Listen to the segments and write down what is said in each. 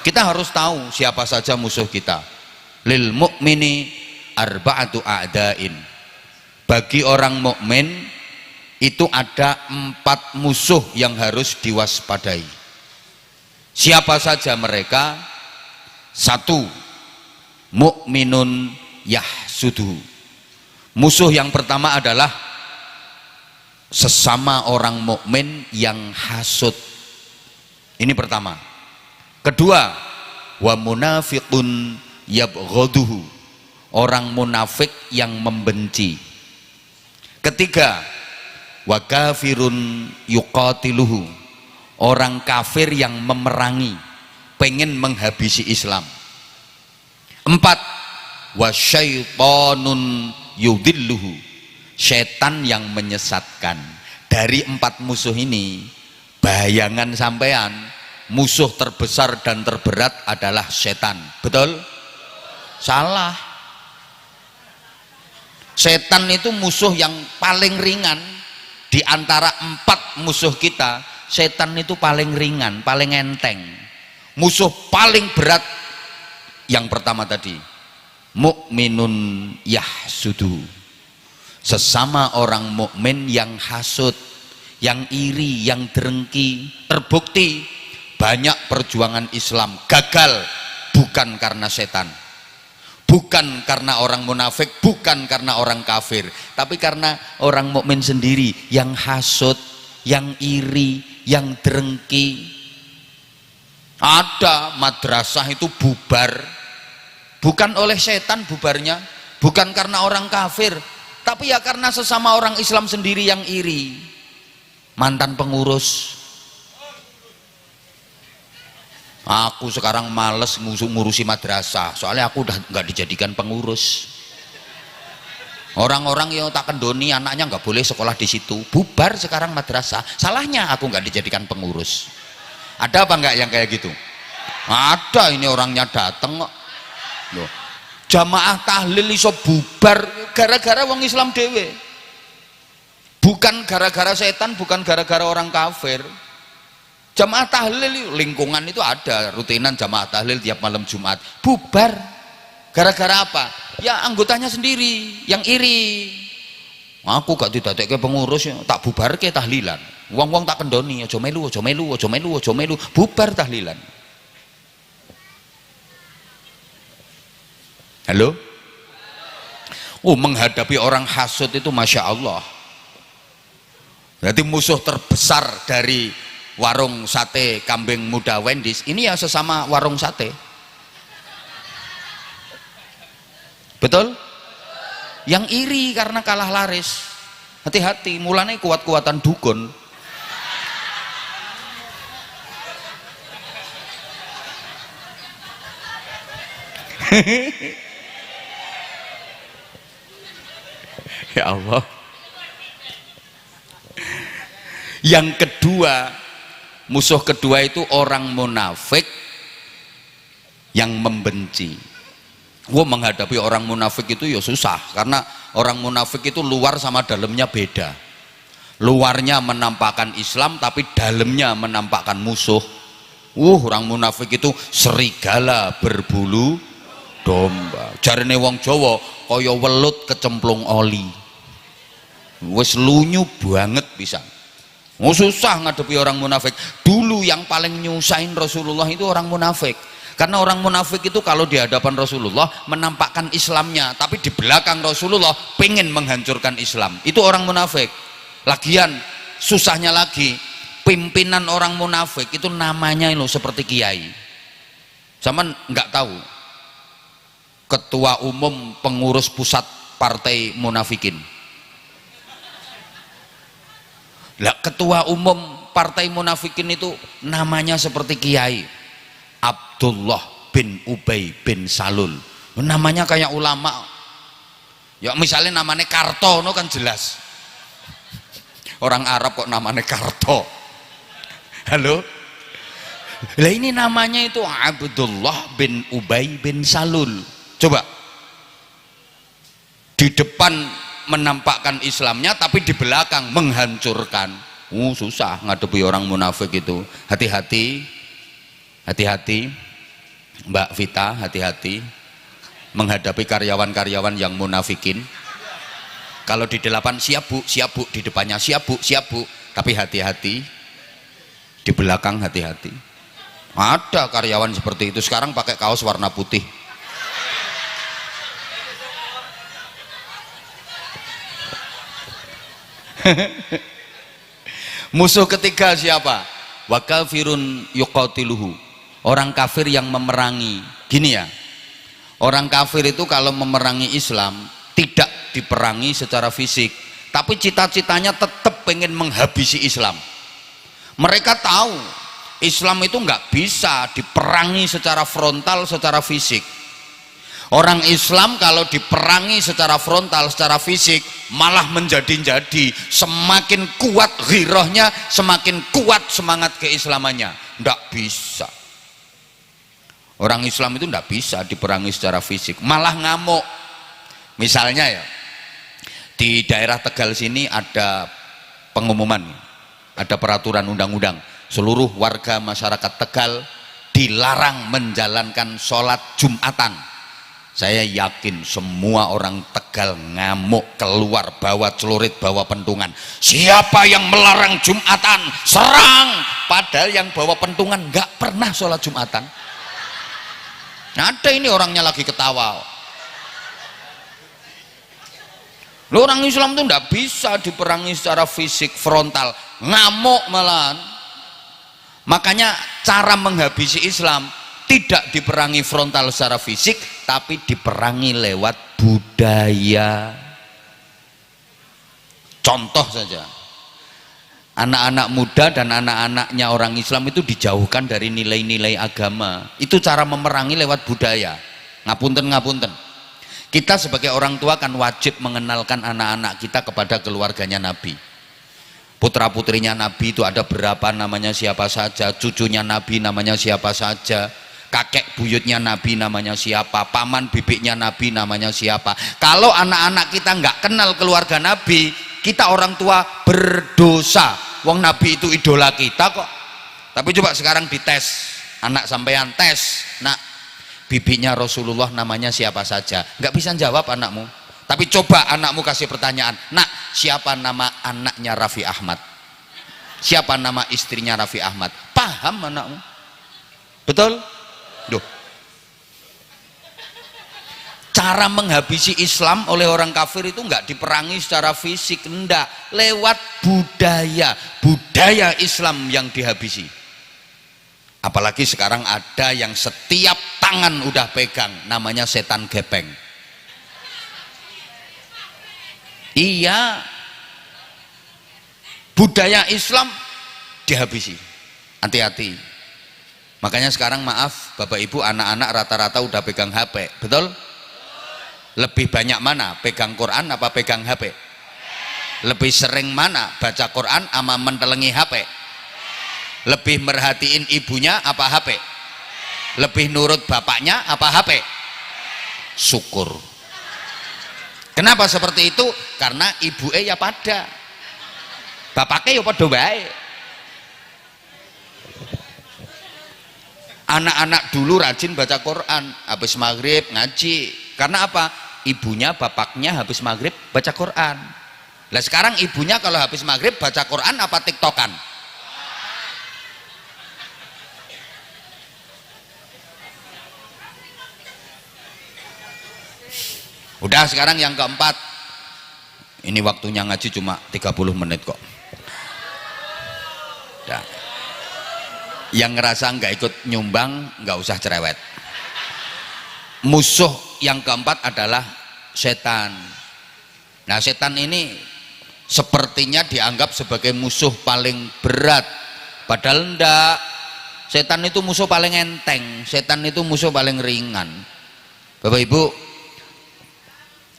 Kita harus tahu siapa saja musuh kita. Lil mu'mini arba'atu a'dain. Bagi orang mukmin itu ada 4 musuh yang harus diwaspadai. Siapa saja mereka? 1, mukminun yahsudu. Musuh yang pertama adalah sesama orang mukmin yang hasud. Ini pertama. Kedua, wa munafiqun yabghaduhu. Orang munafik yang membenci. Ketiga, wa kafirun yuqatiluhu. Orang kafir yang memerangi, pengen menghabisi Islam. 4, wa syaitonun yudilluhu. Setan yang menyesatkan. Dari 4 musuh ini, bayangan sampean, musuh terbesar dan terberat adalah setan. Betul? Salah. Setan itu musuh yang paling ringan. Di antara 4 musuh kita, setan itu paling ringan, paling enteng. Musuh paling berat yang pertama tadi, mukminun yahsudu. Sesama orang mukmin yang hasud, yang iri, yang dengki. Terbukti banyak perjuangan Islam gagal bukan karena setan, bukan karena orang munafik, bukan karena orang kafir, tapi karena orang mukmin sendiri yang hasud, yang iri, yang dengki. Ada madrasah itu bubar bukan oleh setan bubarnya, bukan karena orang kafir, tapi ya karena sesama orang Islam sendiri yang iri. Mantan pengurus, aku sekarang males ngurusi madrasah, soalnya aku udah nggak dijadikan pengurus. Orang-orang yang tak kendoni anaknya nggak boleh sekolah di situ, bubar sekarang madrasah. Salahnya aku nggak dijadikan pengurus. Ada apa nggak yang kayak gitu? Ada, ini orangnya dateng kok. Loh, jamaah tahlil iso bubar gara-gara wong Islam dewe. Bukan gara-gara setan, bukan gara-gara orang kafir. Jamaah tahlil lingkungan itu ada rutinan jamaah tahlil tiap malam Jumat, bubar gara-gara apa? Ya anggotanya sendiri yang iri. Aku gak didadekke pengurus ya, tak bubar ke tahlilan. Wong-wong tak kendoni, aja melu, aja melu, aja melu, aja melu, bubar tahlilan. Halo? Oh, menghadapi orang hasud itu Masya Allah. Berarti musuh terbesar dari warung sate kambing muda Wendy's ini ya sesama warung sate. Betul? Yang iri karena kalah laris. Hati-hati, mulanya kuat-kuatan dukun. Ya Allah. Yang kedua, musuh kedua itu orang munafik yang membenci. Menghadapi orang munafik itu ya susah, karena orang munafik itu luar sama dalamnya beda. Luarnya menampakkan Islam tapi dalamnya menampakkan musuh. Orang munafik itu serigala berbulu domba. Jarine wong Jawa kaya welut kecemplung oli. Wis lunyu banget pisan. Susah ngadepi orang munafik. Dulu yang paling nyusahin Rasulullah itu orang munafik. Karena orang munafik itu kalau di hadapan Rasulullah menampakkan Islamnya, tapi di belakang Rasulullah pengen menghancurkan Islam. Itu orang munafik. Lagian susahnya lagi, pimpinan orang munafik itu namanya loh seperti kiai. Zaman nggak tahu. Ketua umum pengurus pusat partai munafikin. Lah, ketua umum partai munafikin itu namanya seperti kiai. Abdullah bin Ubay bin Salul. Namanya kayak ulama. Ya misalnya namanya Karto, no kan jelas. Orang Arab kok namanya Karto. Halo? Lah ini namanya itu Abdullah bin Ubay bin Salul. Coba. Di depan menampakkan Islamnya tapi di belakang menghancurkan. Susah ngadepi orang munafik itu. Hati-hati, hati-hati. Mbak Vita, hati-hati menghadapi karyawan-karyawan yang munafikin. Kalau di 8 siap bu, di depannya siap bu, tapi hati-hati di belakang, hati-hati. Ada karyawan seperti itu sekarang pakai kaos warna putih. Musuh ketiga siapa? Wa kafirun yuqatiluhu, orang kafir yang memerangi. Gini ya, orang kafir itu kalau memerangi Islam tidak diperangi secara fisik, tapi cita-citanya tetap pengen menghabisi Islam. Mereka tahu Islam itu nggak bisa diperangi secara frontal, secara fisik. Orang Islam kalau diperangi secara frontal, secara fisik, malah menjadi-jadi, semakin kuat ghirahnya, semakin kuat semangat keislamannya. Nggak bisa. Orang Islam itu nggak bisa diperangi secara fisik, malah ngamuk. Misalnya ya, di daerah Tegal sini ada pengumuman, ada peraturan undang-undang, seluruh warga masyarakat Tegal dilarang menjalankan sholat Jumatan. Saya yakin semua orang Tegal ngamuk, keluar bawa celurit, bawa pentungan. Siapa yang melarang Jumatan, serang. Padahal yang bawa pentungan nggak pernah sholat Jumatan. Ada ini orangnya lagi ketawa. Loh, orang Islam itu nggak bisa diperangi secara fisik frontal, ngamuk malahan. Makanya cara menghabisi Islam tidak diperangi frontal secara fisik, tapi diperangi lewat budaya. Contoh saja, anak-anak muda dan anak-anaknya orang Islam itu dijauhkan dari nilai-nilai agama. Itu cara memerangi lewat budaya. Ngapunten. Kita sebagai orang tua kan wajib mengenalkan anak-anak kita kepada keluarganya Nabi. Putra putrinya Nabi itu ada berapa, namanya siapa saja, cucunya Nabi namanya siapa saja, kakek buyutnya Nabi namanya siapa, paman bibiknya Nabi namanya siapa. Kalau anak-anak kita nggak kenal keluarga Nabi, kita orang tua berdosa. Wong Nabi itu idola kita kok. Tapi coba sekarang dites, anak sampean tes, nak, bibinya Rasulullah namanya siapa saja, nggak bisa jawab anakmu. Tapi coba anakmu kasih pertanyaan, nak, siapa nama anaknya Raffi Ahmad, siapa nama istrinya Raffi Ahmad, paham anakmu? Betul? Duh. Cara menghabisi Islam oleh orang kafir itu nggak diperangi secara fisik, enggak, lewat budaya Islam yang dihabisi. Apalagi sekarang ada yang setiap tangan udah pegang, namanya setan gepeng. Iya, budaya Islam dihabisi. Hati-hati. Makanya sekarang maaf Bapak Ibu, anak-anak rata-rata udah pegang HP, betul? Lebih banyak mana, pegang Quran apa pegang HP? Lebih sering mana, baca Quran ama mentelengi HP? Lebih merhatiin ibunya apa HP? Lebih nurut bapaknya apa HP? Syukur. Kenapa seperti itu? Karena ibu ya pada, bapaknya ya pada baik. Anak-anak dulu rajin baca Quran, habis maghrib ngaji. Karena apa? Ibunya bapaknya habis maghrib baca Quran. Lah sekarang ibunya kalau habis maghrib baca Quran apa tiktokan? Udah, sekarang yang keempat. Ini waktunya ngaji cuma 30 menit kok. Udah. Yang ngerasa nggak ikut nyumbang nggak usah cerewet. Musuh yang keempat adalah setan. Nah, setan ini sepertinya dianggap sebagai musuh paling berat, padahal enggak. Setan itu musuh paling enteng, setan itu musuh paling ringan. Bapak Ibu,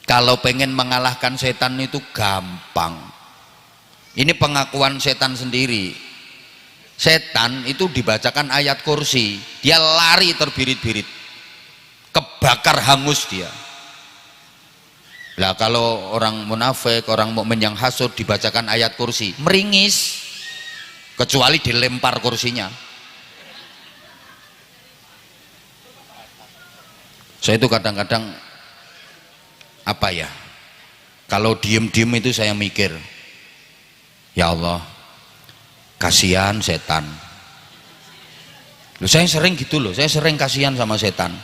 kalau pengen mengalahkan setan itu gampang. Ini pengakuan setan sendiri. Setan itu dibacakan ayat kursi, dia lari terbirit-birit, kebakar hangus dia. Lah kalau orang munafik, orang mukmin yang hasud dibacakan ayat kursi, meringis, kecuali dilempar kursinya. Saya itu kadang-kadang apa ya, kalau diem-diem itu saya mikir, ya Allah, kasihan setan. Loh, saya sering gitu loh, saya sering kasihan sama setan.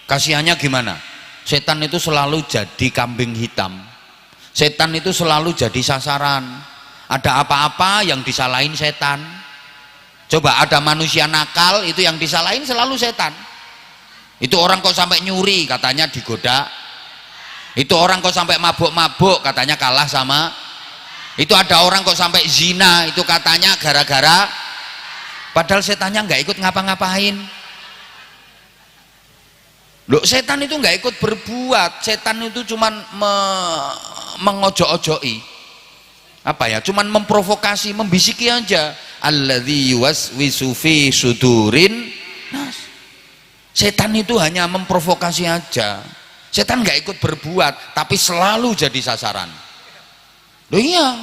Kasihannya gimana? Setan itu selalu jadi kambing hitam. Setan itu selalu jadi sasaran. Ada apa-apa yang disalahin setan. Coba ada manusia nakal, itu yang disalahin selalu setan. Itu orang kok sampai nyuri, katanya digoda. Itu orang kok sampai mabuk-mabuk, katanya kalah sama. Itu ada orang kok sampai zina, itu katanya gara-gara. Padahal setannya nggak ikut ngapa-ngapain. Loh, setan itu nggak ikut berbuat. Setan itu cuman mengojok-ojoki. Apa ya? Cuman memprovokasi, membisiki aja. Alladzi yuwaswisu fi sudurin nas. Setan itu hanya memprovokasi aja. Setan nggak ikut berbuat, tapi selalu jadi sasaran. Loh iya,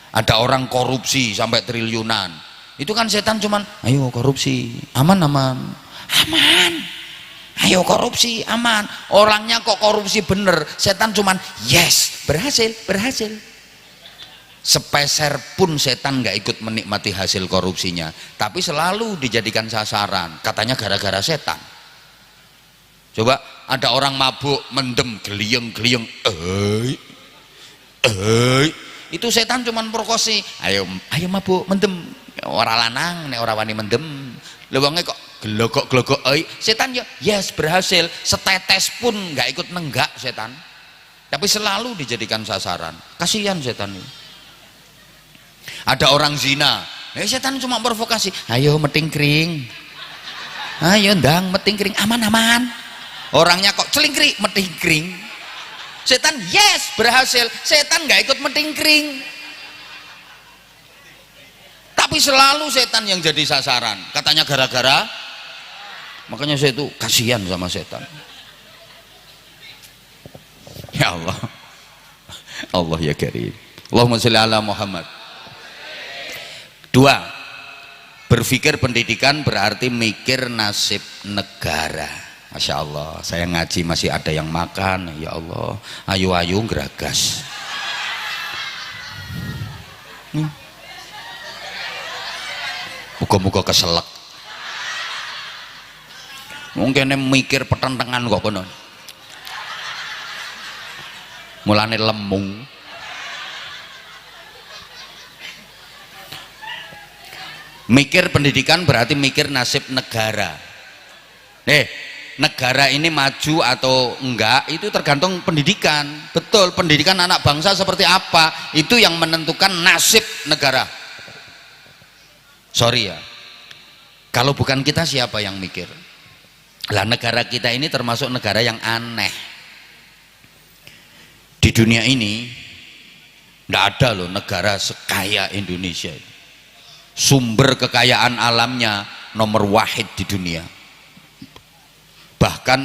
ada orang korupsi sampai triliunan, itu kan setan cuman, ayo korupsi, aman, ayo korupsi, aman. Orangnya kok korupsi bener, setan cuman, yes, berhasil. Sepeser pun setan nggak ikut menikmati hasil korupsinya, tapi selalu dijadikan sasaran, katanya gara-gara setan. Coba ada orang mabuk mendem geliyeng itu setan cuman provosi, ayo mabuk mendem, ora lanang nek ora wani mendem, lewangnya kok gelogok setan ya yes berhasil, setetes pun nggak ikut nenggak setan, tapi selalu dijadikan sasaran. Kasihan setan ini. Ada orang zina, setan cuma provokasi, ayo metingkring, ayo ndang metingkring, aman. Orangnya kok celingkring, metingkring. Setan yes berhasil, setan nggak ikut metingkring, tapi selalu setan yang jadi sasaran, katanya gara-gara. Makanya saya itu kasihan sama setan. Ya Allah, Allah ya Karim. Allahumma sholli ala Muhammad. 2. Berpikir pendidikan berarti mikir nasib negara. Masya Allah, saya ngaji masih ada yang makan. Ya Allah, ayo geragas. Muga-muga keselak. Mungkin mikir pertentangan kok kono. Mulane lemung. Mikir pendidikan berarti mikir nasib negara. Negara ini maju atau enggak itu tergantung pendidikan. Betul, pendidikan anak bangsa seperti apa itu yang menentukan nasib negara. Sorry ya, kalau bukan kita siapa yang mikir? Lah, negara kita ini termasuk negara yang aneh. Di dunia ini enggak ada loh negara sekaya Indonesia. Sumber kekayaan alamnya nomor wahid di dunia. Bahkan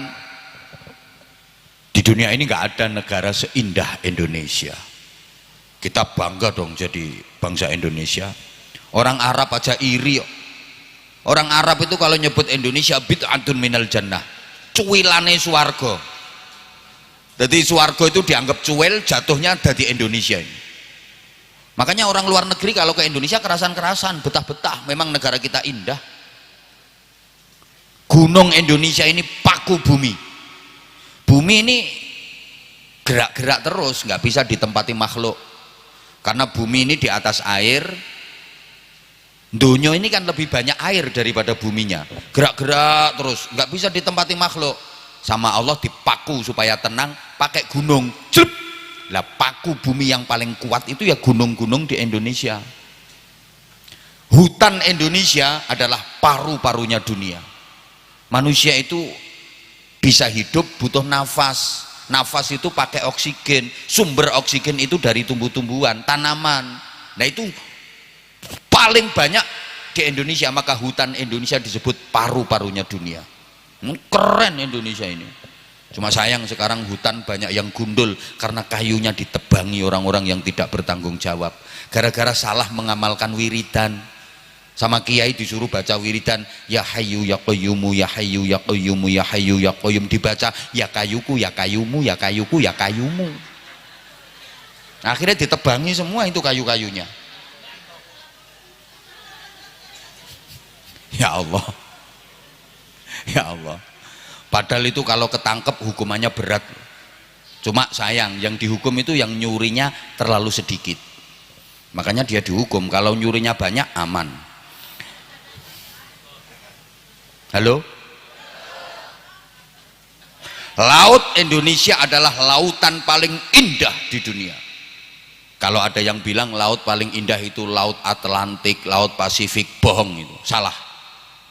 di dunia ini nggak ada negara seindah Indonesia. Kita bangga dong jadi bangsa Indonesia. Orang Arab aja iri. Orang Arab itu kalau nyebut Indonesia bid'atun minal jannah, cuwilane swarga. Jadi swarga itu dianggap cuwil, jatuhnya dari Indonesia ini. Makanya orang luar negeri kalau ke Indonesia kerasan-kerasan, betah-betah. Memang negara kita indah. Gunung Indonesia ini paku bumi. Bumi ini gerak-gerak terus, nggak bisa ditempati makhluk. Karena bumi ini di atas air. Dunia ini kan lebih banyak air daripada buminya. Gerak-gerak terus, nggak bisa ditempati makhluk. Sama Allah dipaku supaya tenang, pakai gunung. Jelep. Lah, paku bumi yang paling kuat itu ya gunung-gunung di Indonesia. Hutan Indonesia adalah paru-parunya dunia. Manusia itu bisa hidup butuh nafas. Nafas itu pakai oksigen. Sumber oksigen itu dari tumbuh-tumbuhan, tanaman. Nah, itu paling banyak di Indonesia. Maka hutan Indonesia disebut paru-parunya dunia. Keren Indonesia ini. Cuma sayang sekarang hutan banyak yang gundul karena kayunya ditebangi orang-orang yang tidak bertanggung jawab. Gara-gara salah mengamalkan wiridan. Sama kiai disuruh baca wiridan ya hayyu ya qayyumu ya hayyu ya qayyumu ya hayyu ya qayyum, dibaca ya kayuku ya kayumu ya kayuku ya kayumu. Akhirnya ditebangi semua itu kayu-kayunya. Ya Allah, ya Allah. Padahal itu kalau ketangkep hukumannya berat. Cuma sayang yang dihukum itu yang nyurinya terlalu sedikit, makanya dia dihukum. Kalau nyurinya banyak aman. Halo? Laut Indonesia adalah lautan paling indah di dunia. Kalau ada yang bilang laut paling indah itu laut Atlantik, laut Pasifik, bohong itu, salah.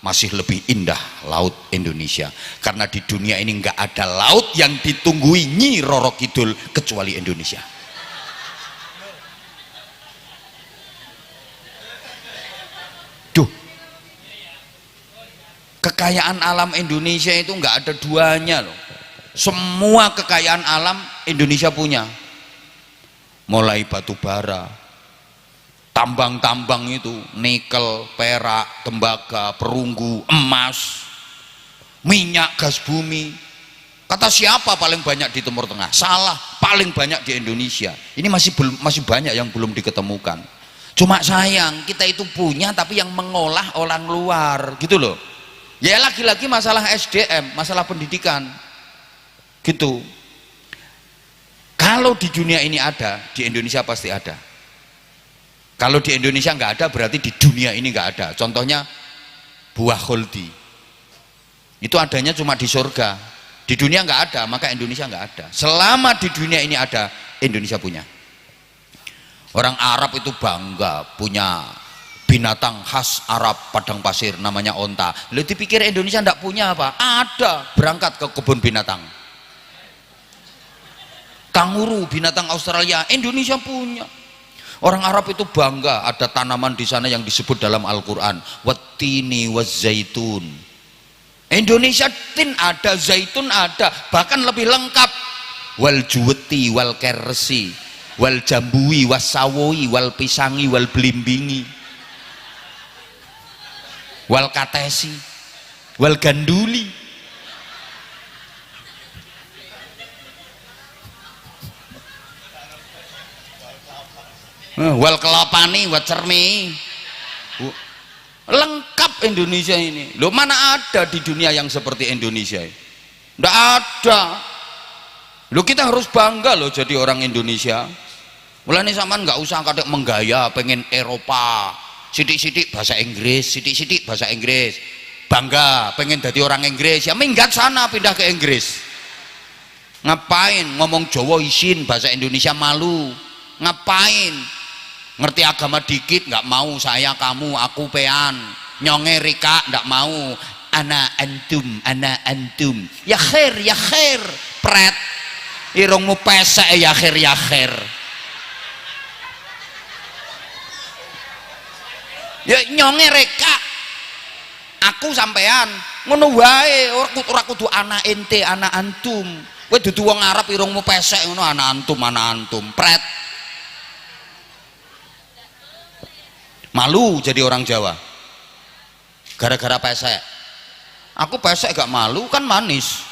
Masih lebih indah laut Indonesia, karena di dunia ini nggak ada laut yang ditunggui Nyi Roro Kidul kecuali Indonesia. Duh, kekayaan alam Indonesia itu nggak ada duanya loh. Semua kekayaan alam Indonesia punya, mulai batu bara, tambang-tambang itu, nikel, perak, tembaga, perunggu, emas, minyak, gas bumi. Kata siapa paling banyak di Timur Tengah? Salah, paling banyak di Indonesia. Ini masih banyak yang belum diketemukan. Cuma sayang kita itu punya, tapi yang mengolah orang luar, gitu loh. Ya lagi-lagi masalah SDM, masalah pendidikan, gitu. Kalau di dunia ini ada, di Indonesia pasti ada. Kalau di Indonesia nggak ada, berarti di dunia ini nggak ada. Contohnya buah khuldi, itu adanya cuma di surga. Di dunia nggak ada, maka Indonesia nggak ada. Selama di dunia ini ada, Indonesia punya. Orang Arab itu bangga punya binatang khas Arab padang pasir namanya onta. Lalu dipikir Indonesia nggak punya apa? Ada, berangkat ke kebun binatang. Kanguru, binatang Australia, Indonesia punya. Orang Arab itu bangga ada tanaman di sana yang disebut dalam Al-Quran wattini wazzaitun. Indonesia tin ada, zaitun ada, bahkan lebih lengkap. Wal juweti wal kersi wal jambui wasawoi wal pisangi wal belimbingi wal katesi wal ganduli. Wal kelopani wal cermi, lengkap Indonesia ini. Loh, mana ada di dunia yang seperti Indonesia? Nggak ada. Loh, kita harus bangga loh jadi orang Indonesia. Mulanya sampean nggak usah kadang menggaya pengen Eropa, sidik-sidik bahasa Inggris, sidik-sidik bahasa Inggris, bangga pengen jadi orang Inggris, ya minggat sana pindah ke Inggris. Ngapain ngomong Jawa isin, bahasa Indonesia malu? Ngapain ngerti agama dikit nggak mau? Saya kamu aku pean nyonge rika nggak mau. Ana antum ya khair pret irungmu pesek ya khair ya nyonge reka aku sampean ngono wae. Ora kudu ana ente ana antum. Kowe dudu wong Arab irungmu pesek ngono ana antum pret. Malu jadi orang Jawa gara-gara pesek. Aku pesek gak malu, kan manis,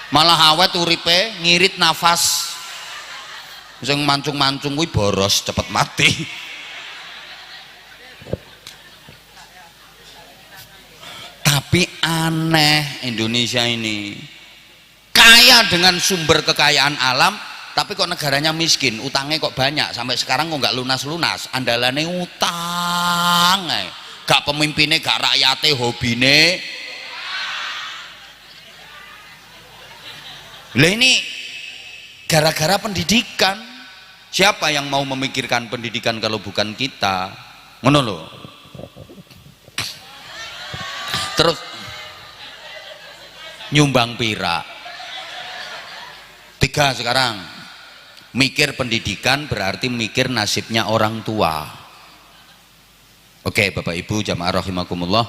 malah awet uripe, ngirit nafas. Sing mancung-mancung kuwi boros cepet mati. Tapi aneh, Indonesia ini kaya dengan sumber kekayaan alam, tapi kok negaranya miskin, utangnya kok banyak, sampai sekarang kok nggak lunas-lunas. Andalane utang, gak pemimpinnya, gak rakyatnya, hobine. Lah ini gara-gara pendidikan. Siapa yang mau memikirkan pendidikan kalau bukan kita? Ngono lho. Terus nyumbang pira? 3 sekarang. Mikir pendidikan berarti mikir nasibnya orang tua. Oke, Bapak Ibu jamaah rahimakumullah,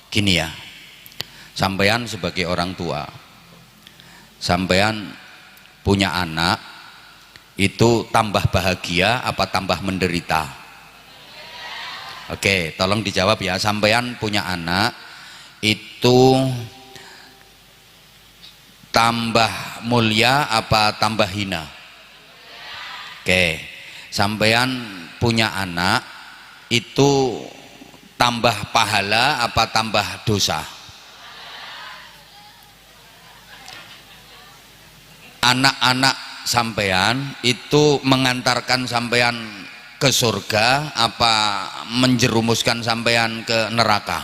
gini ya, sampean sebagai orang tua, sampean punya anak, itu tambah bahagia apa tambah menderita? Oke, tolong dijawab ya. Sampean punya anak itu tambah mulia apa tambah hina? Oke, sampean punya anak itu tambah pahala apa tambah dosa? Anak-anak sampean itu mengantarkan sampean ke surga apa menjerumuskan sampean ke neraka?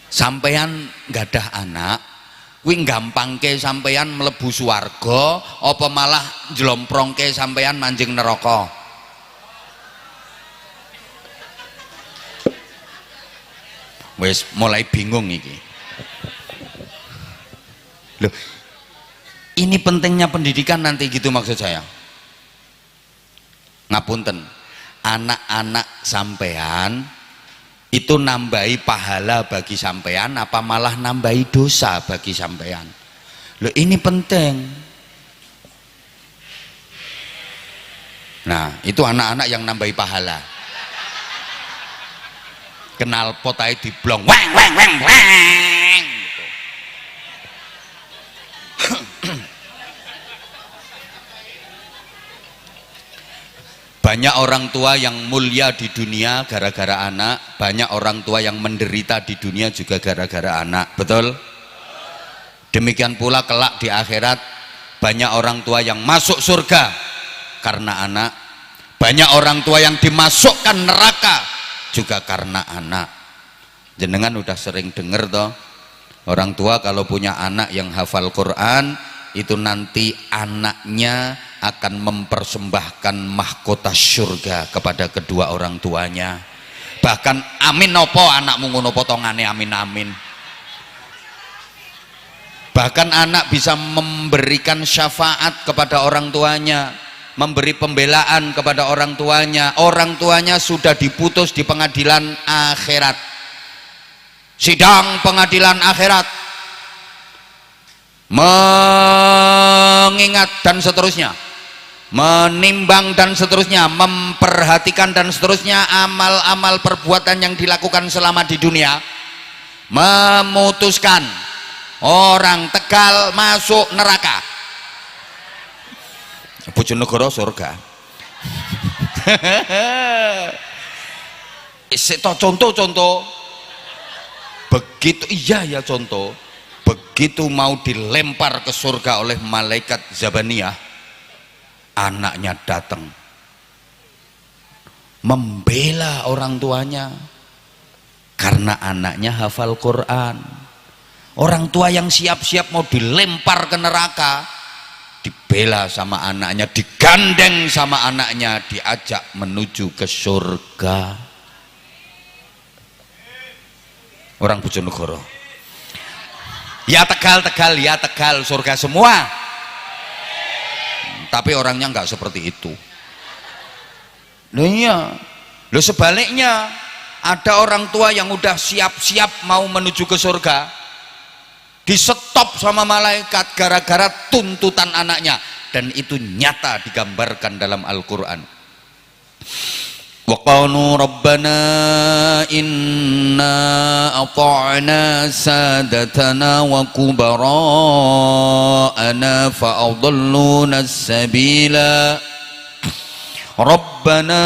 Sampean gadah anak kuwi gampangke sampean mlebu swarga apa malah njlomprongke sampean manjing neraka? Wis mulai bingung iki. Loh, ini pentingnya pendidikan nanti gitu maksud saya. Ngapunten, anak-anak sampean itu nambahi pahala bagi sampean apa malah nambahi dosa bagi sampean? Loh, ini penting. Nah, itu anak-anak yang nambahi pahala. Kenal potai diblong, weng weng weng weng. Banyak orang tua yang mulia di dunia gara-gara anak, banyak orang tua yang menderita di dunia juga gara-gara anak, betul? Demikian pula kelak di akhirat banyak orang tua yang masuk surga karena anak, banyak orang tua yang dimasukkan neraka juga karena anak. Jenengan udah sering dengar toh, orang tua kalau punya anak yang hafal Quran itu nanti anaknya akan mempersembahkan mahkota surga kepada kedua orang tuanya. Bahkan amin nopo anakmu ngono potongane amin amin. Bahkan anak bisa memberikan syafaat kepada orang tuanya, memberi pembelaan kepada orang tuanya. Orang tuanya sudah diputus di pengadilan akhirat, sidang pengadilan akhirat, mengingat dan seterusnya, menimbang dan seterusnya, memperhatikan dan seterusnya amal-amal perbuatan yang dilakukan selama di dunia, memutuskan orang Tegal masuk neraka, Bojonegoro surga. Contoh begitu, iya ya contoh, begitu mau dilempar ke surga oleh malaikat Zabaniyah, anaknya datang membela orang tuanya karena anaknya hafal Quran. Orang tua yang siap-siap mau dilempar ke neraka dibela sama anaknya, digandeng sama anaknya, diajak menuju ke surga. Orang Bojonegoro, ya Tegal ya Tegal surga semua, tapi orangnya nggak seperti itu. Loh iya, loh sebaliknya ada orang tua yang udah siap-siap mau menuju ke surga, disetop sama malaikat gara-gara tuntutan anaknya, dan itu nyata digambarkan dalam Al-Quran. Wa qalu rabbana inna ata'na sadatana wa kubara'ana fa'adalluna as-sabila rabbana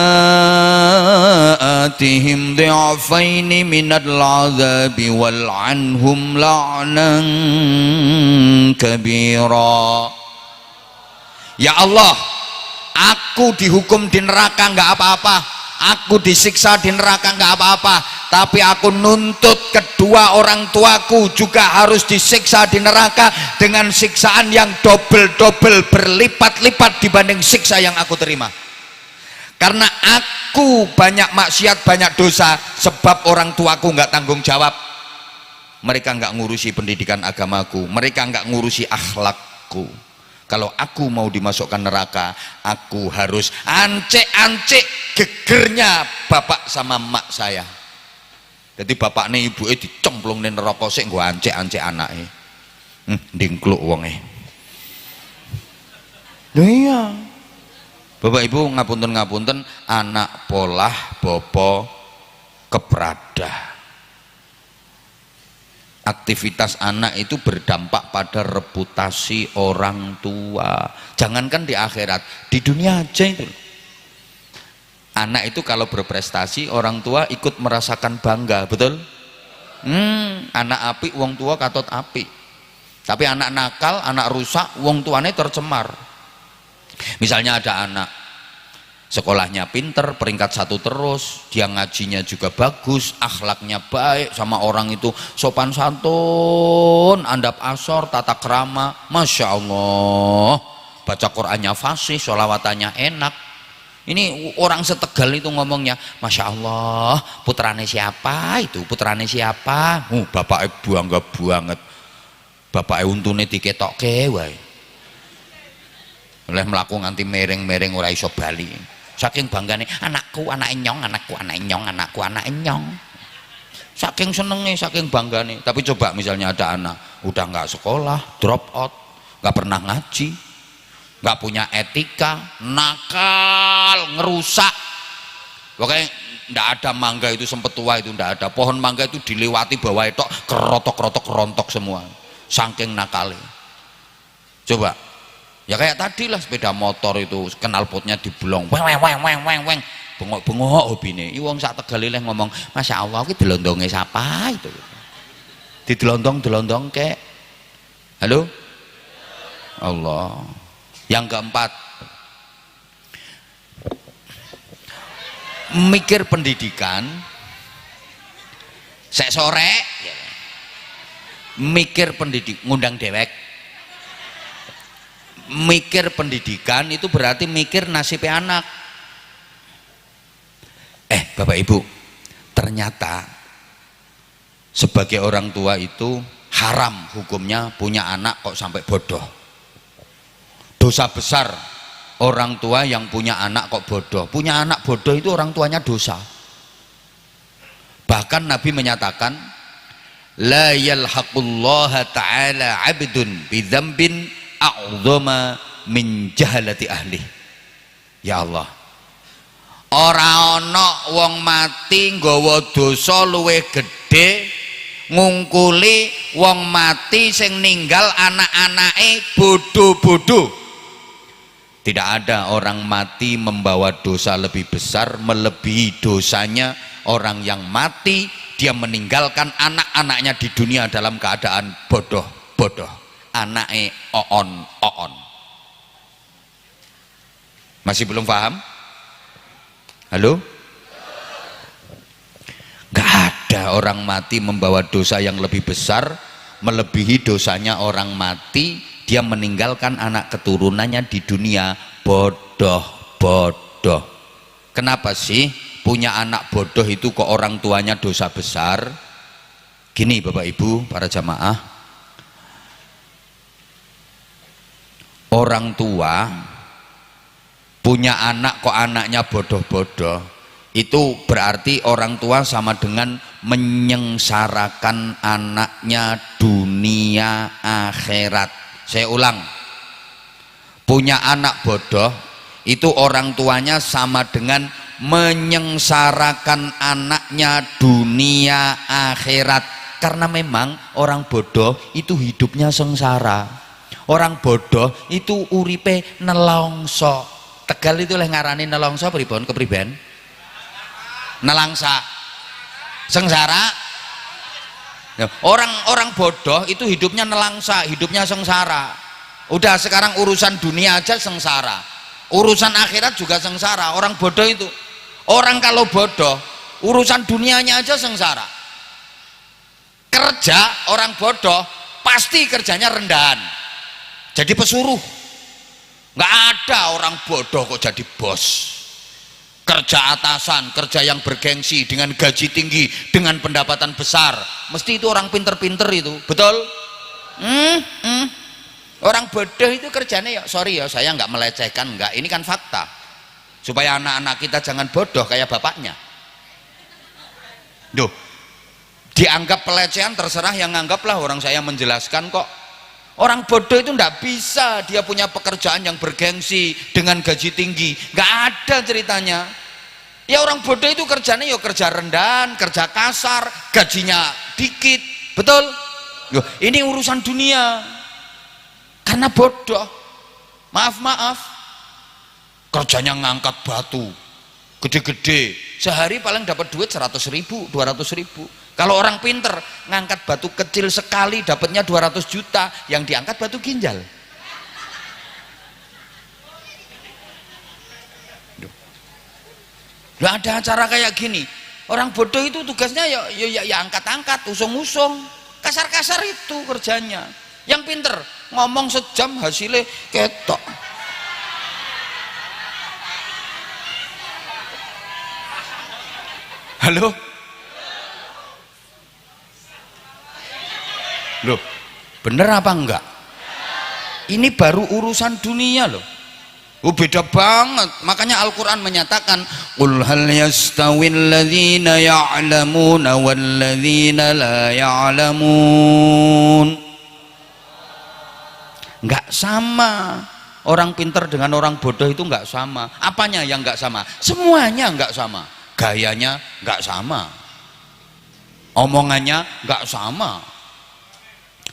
atihim dhi'afaini minal 'adzabi wal'anhum la'nan kabira. Ya Allah, aku dihukum di neraka nggak apa-apa, aku disiksa di neraka nggak apa-apa, tapi aku nuntut kedua orang tuaku juga harus disiksa di neraka dengan siksaan yang double-double, berlipat-lipat dibanding siksa yang aku terima. Karena aku banyak maksiat, banyak dosa, sebab orang tuaku nggak tanggung jawab. Mereka nggak ngurusi pendidikan agamaku, mereka nggak ngurusi akhlakku. Kalau aku mau dimasukkan neraka, aku harus ancek-ancek gegernya bapak sama emak saya. Jadi bapaknya ibunya dicemplung di neraka sik nggo ancek-ancek anaknya. Ndingkluk wonge. Lho iya. Bapak Ibu ngapunten-ngapunten, anak polah bopo keprada. Aktivitas anak itu berdampak pada reputasi orang tua. Jangankan di akhirat, di dunia aja itu. Anak itu kalau berprestasi, orang tua ikut merasakan bangga, betul? Anak apik, wong tua katut apik. Tapi anak nakal, anak rusak, wong tuane tercemar. Misalnya ada anak sekolahnya pinter, peringkat 1 terus, dia ngajinya juga bagus, akhlaknya baik, sama orang itu sopan santun, andap asor, tata krama, masya Allah, baca Qurannya fasih, sholawatannya enak. Ini orang setegal itu ngomongnya, masya Allah, putrane siapa itu, putrane siapa? Bapaknya bangga banget, bapaknya untune diketokke wae. Oleh melaku nganti mereng-mereng ora iso bali. Saking banggane, anakku anak enyong, anakku anak enyong, anakku anak enyong. Saking senenge, saking banggane. Tapi coba misalnya ada anak udah nggak sekolah, drop out, nggak pernah ngaji, nggak punya etika, nakal, ngerusak. Pokoknya nggak ada mangga itu sempet tua itu nggak ada. Pohon mangga itu dilewati bawah itu kerotok-kerotok rontok semua. Saking nakal. Coba. Ya kayak tadi lah sepeda motor itu knalpotnya diblong, weng, bengok hobine. Iki wong sak Tegal leh ngomong, masya Allah, iki delondonge siapa itu? Didelondong kek. Halo? Allah. Yang keempat, mikir pendidikan. Sek sore, mikir pendidik, ngundang dewek. Mikir pendidikan itu berarti mikir nasib anak. Bapak Ibu, ternyata sebagai orang tua itu haram hukumnya punya anak kok sampai bodoh. Dosa besar orang tua yang punya anak kok bodoh. Punya anak bodoh itu orang tuanya dosa. Bahkan Nabi menyatakan, la yalhaqullaha ta'ala 'abdun bidzambin a'dzama min jahalati ahli. Ya Allah, ora ana wong mati nggawa dosa luwih gedhe ngungkuli wong mati sing ninggal anak-anake bodho-bodho. Tidak ada orang mati membawa dosa lebih besar melebihi dosanya orang yang mati dia meninggalkan anak-anaknya di dunia dalam keadaan bodoh-bodoh. Anake oon. Masih belum paham? Halo? Gak ada orang mati membawa dosa yang lebih besar melebihi dosanya orang mati dia meninggalkan anak keturunannya di dunia bodoh. Kenapa sih punya anak bodoh itu kok orang tuanya dosa besar? Gini Bapak Ibu para jamaah, orang tua punya anak kok anaknya bodoh-bodoh, itu berarti orang tua sama dengan menyengsarakan anaknya dunia akhirat. Saya ulang, punya anak bodoh itu orang tuanya sama dengan menyengsarakan anaknya dunia akhirat. Karena memang orang bodoh itu hidupnya sengsara. Orang bodoh itu uripe nelongso. Tegal itu leh ngarani nelongso pripun kepriben? Nelangsa. Sengsara. Orang bodoh itu hidupnya nelangsa, hidupnya sengsara. Udah sekarang urusan dunia aja sengsara. Urusan akhirat juga sengsara. Orang bodoh itu. Orang kalau bodoh, urusan dunianya aja sengsara. Kerja orang bodoh pasti kerjanya rendahan. Jadi pesuruh. Nggak ada orang bodoh kok jadi bos. Kerja atasan, kerja yang bergengsi dengan gaji tinggi, dengan pendapatan besar. Mesti itu orang pinter-pinter itu, betul? Orang bodoh itu kerjanya ya, sorry ya, saya nggak melecehkan, nggak. Ini kan fakta. Supaya anak-anak kita jangan bodoh kayak bapaknya. Duh, dianggap pelecehan terserah yang nganggaplah, orang saya menjelaskan kok. Orang bodoh itu ndak bisa dia punya pekerjaan yang bergengsi dengan gaji tinggi, nggak ada ceritanya. Ya orang bodoh itu kerjanya ya kerja rendahan, kerja kasar, gajinya dikit, betul? Yo, ini urusan dunia. Karena bodoh. Maaf, kerjanya ngangkat batu gede-gede, sehari paling dapat duit 100.000, 200.000. Kalau orang pinter ngangkat batu kecil sekali dapatnya 200 juta, yang diangkat batu ginjal. Nggak ada acara kayak gini. Orang bodoh itu tugasnya ya angkat-angkat, usung-usung, kasar-kasar itu kerjanya. Yang pinter ngomong sejam hasilnya ketok. Halo? Loh, bener apa enggak? Ini baru urusan dunia loh. Oh, beda banget. Makanya Al-Quran menyatakan, qul hal yastawil ladzina ya'lamuna wal ladzina la ya'lamun. Enggak sama. Orang pinter dengan orang bodoh itu enggak sama. Apanya yang enggak sama? Semuanya enggak sama. Gayanya enggak sama. Omongannya enggak sama.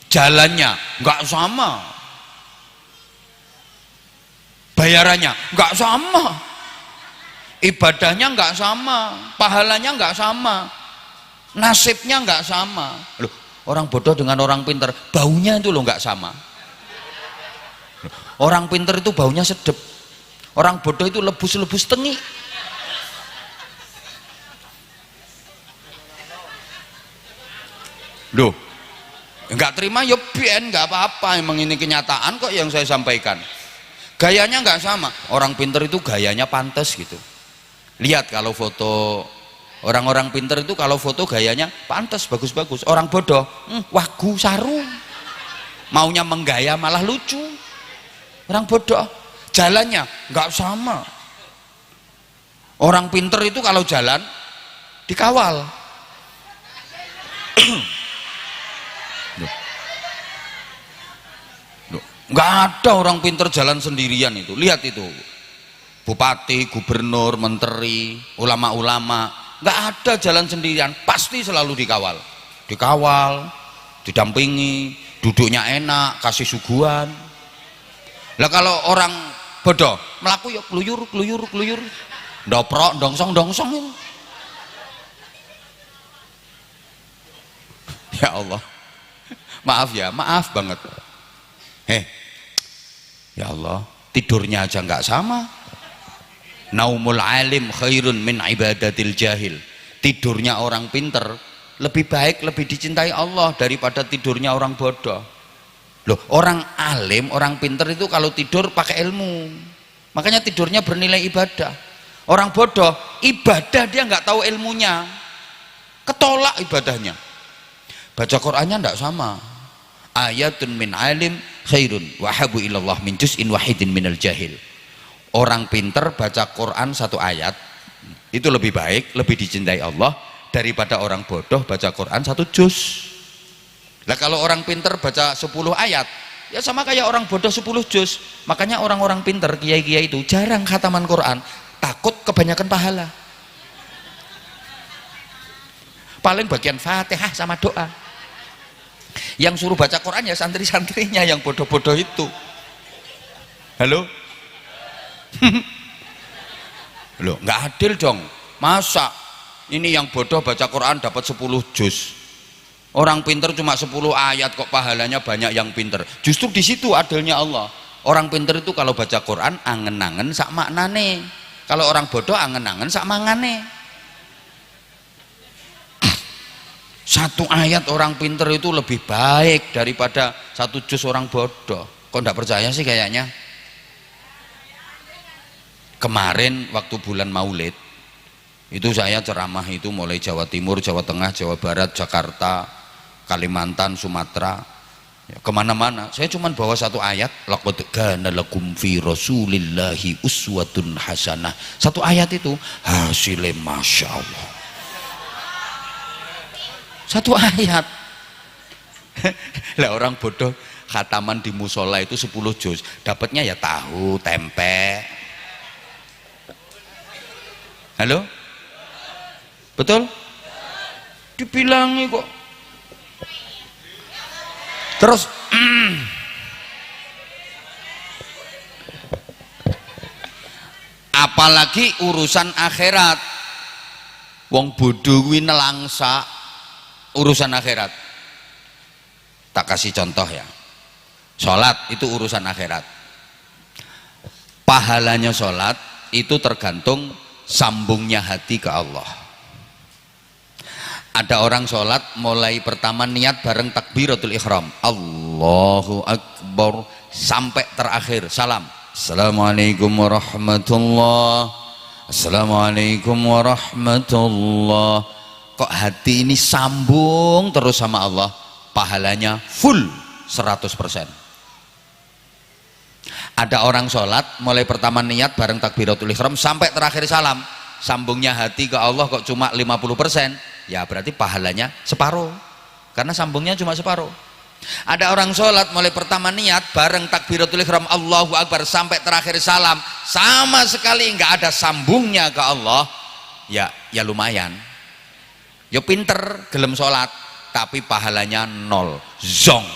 Jalannya enggak sama. Bayarannya enggak sama. Ibadahnya enggak sama. Pahalanya enggak sama. Nasibnya enggak sama. Loh, orang bodoh dengan orang pinter baunya itu loh enggak sama. Orang pinter itu baunya sedep. Orang bodoh itu lebus-lebus tengi. Loh, enggak terima ya bien, enggak apa-apa, emang ini kenyataan kok yang saya sampaikan. Gayanya enggak sama. Orang pinter itu gayanya pantas gitu. Lihat kalau foto orang-orang pinter itu, kalau foto gayanya pantas, bagus-bagus. Orang bodoh wagu saru, maunya menggaya malah lucu. Orang bodoh jalannya enggak sama. Orang pinter itu kalau jalan dikawal. Nggak ada orang pinter jalan sendirian itu. Lihat itu, bupati, gubernur, menteri, ulama-ulama, nggak ada jalan sendirian, pasti selalu dikawal, didampingi, duduknya enak, kasih suguhan. Lah kalau orang bodoh melaku ya keluyur, doprok, dongsong itu. Ya Allah, maaf banget. Ya Allah, tidurnya aja nggak sama. Naumul alim khairun min ibadatil jahil. Tidurnya orang pinter lebih baik, lebih dicintai Allah daripada tidurnya orang bodoh. Loh, orang alim, orang pinter itu kalau tidur pakai ilmu, makanya tidurnya bernilai ibadah. Orang bodoh ibadah dia nggak tahu ilmunya, ketolak ibadahnya. Baca Qur'annya nggak sama. Ayatun min alim khairun wahabu ilallah min juz'in wahidin minal jahil. Orang pinter baca Quran satu ayat itu lebih baik, lebih dicintai Allah daripada orang bodoh baca Quran satu juz. Lah kalau orang pinter baca 10 ayat ya sama kayak orang bodoh 10 juz. Makanya orang-orang pinter, kiai-kiai itu jarang khataman Quran, takut kebanyakan pahala. Paling bagian Fatihah sama doa. Yang suruh baca Quran ya santri-santrinya yang bodoh-bodoh itu. Halo? Loh, nggak adil dong. Masa ini yang bodoh baca Quran dapat 10 juz, orang pinter cuma 10 ayat kok pahalanya banyak yang pinter. Justru di situ adilnya Allah. Orang pinter itu kalau baca Quran angen-angen sak maknane, kalau orang bodoh angen-angen sak mangane. Satu ayat orang pinter itu lebih baik daripada satu juz orang bodoh. Kok enggak percaya sih kayaknya? Kemarin waktu bulan Maulid itu saya ceramah itu mulai Jawa Timur, Jawa Tengah, Jawa Barat, Jakarta, Kalimantan, Sumatera, ya, kemana-mana. Saya cuma bawa satu ayat, laqad kana lakum fi rasulillahi uswatun hasanah. Satu ayat itu hasilnya masya Allah. Satu ayat. Lah orang bodoh khataman di musola itu 10 juz, dapatnya ya tahu tempe. Halo, betul? Dibilangi kok. Terus apalagi urusan akhirat, wong bodoh kuwi nelangsa urusan akhirat. Tak kasih contoh ya, sholat itu urusan akhirat. Pahalanya sholat itu tergantung sambungnya hati ke Allah. Ada orang sholat mulai pertama niat bareng takbiratul ihram, Allahu Akbar, sampai terakhir salam, Assalamualaikum warahmatullah, Assalamualaikum warahmatullah. Kok hati ini sambung terus sama Allah, pahalanya full 100%. Ada orang sholat mulai pertama niat bareng takbiratul ihram sampai terakhir salam, sambungnya hati ke Allah kok cuma 50%, ya berarti pahalanya separuh, karena sambungnya cuma separuh. Ada orang sholat mulai pertama niat bareng takbiratul ihram Allahu Akbar sampai terakhir salam, sama sekali nggak ada sambungnya ke Allah, ya lumayan, ya pinter gelem sholat, tapi pahalanya nol, zong,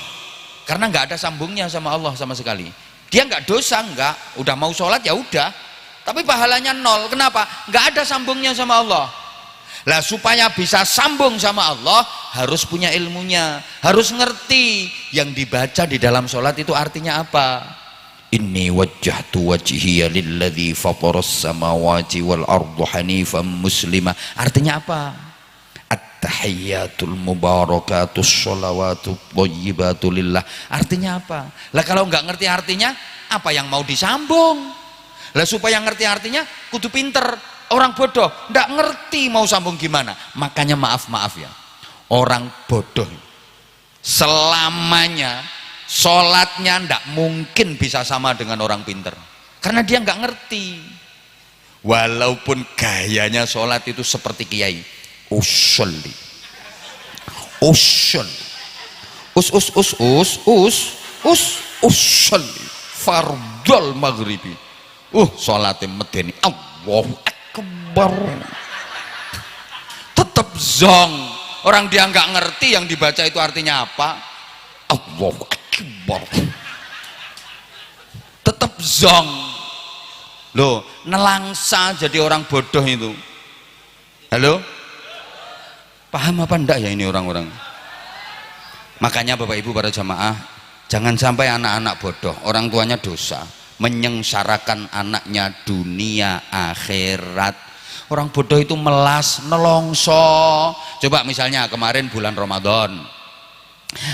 karena nggak ada sambungnya sama Allah sama sekali. Dia nggak dosa, nggak, udah mau sholat ya udah, tapi pahalanya nol. Kenapa? Nggak ada sambungnya sama Allah. Lah supaya bisa sambung sama Allah harus punya ilmunya, harus ngerti yang dibaca di dalam sholat itu artinya apa. Inni wajjahtu wajhiya lilladzi fataras samawati wal ardu hanifan muslima, artinya apa? At-tahiyyatul mubarakatus sholawatut thayyibatu lillah, artinya apa? Lah kalau nggak ngerti artinya, apa yang mau disambung? Lah supaya ngerti artinya kudu pinter. Orang bodoh nggak ngerti mau sambung gimana, makanya maaf ya, orang bodoh selamanya sholatnya nggak mungkin bisa sama dengan orang pinter, karena dia nggak ngerti. Walaupun gayanya sholat itu seperti kiai, usolli usolli fardol maghribi, sholatnya medeni Allahu Akbar, tetap zong. Orang dia nggak ngerti yang dibaca itu artinya apa, Allahu Akbar, tetap zong. Loh, nelangsa jadi orang bodoh itu. Halo, paham apa enggak ya ini orang-orang? Makanya Bapak Ibu para jamaah, jangan sampai anak-anak bodoh, orang tuanya dosa, menyengsarakan anaknya dunia akhirat. Orang bodoh itu melas, nelongso. Coba misalnya kemarin bulan Ramadan,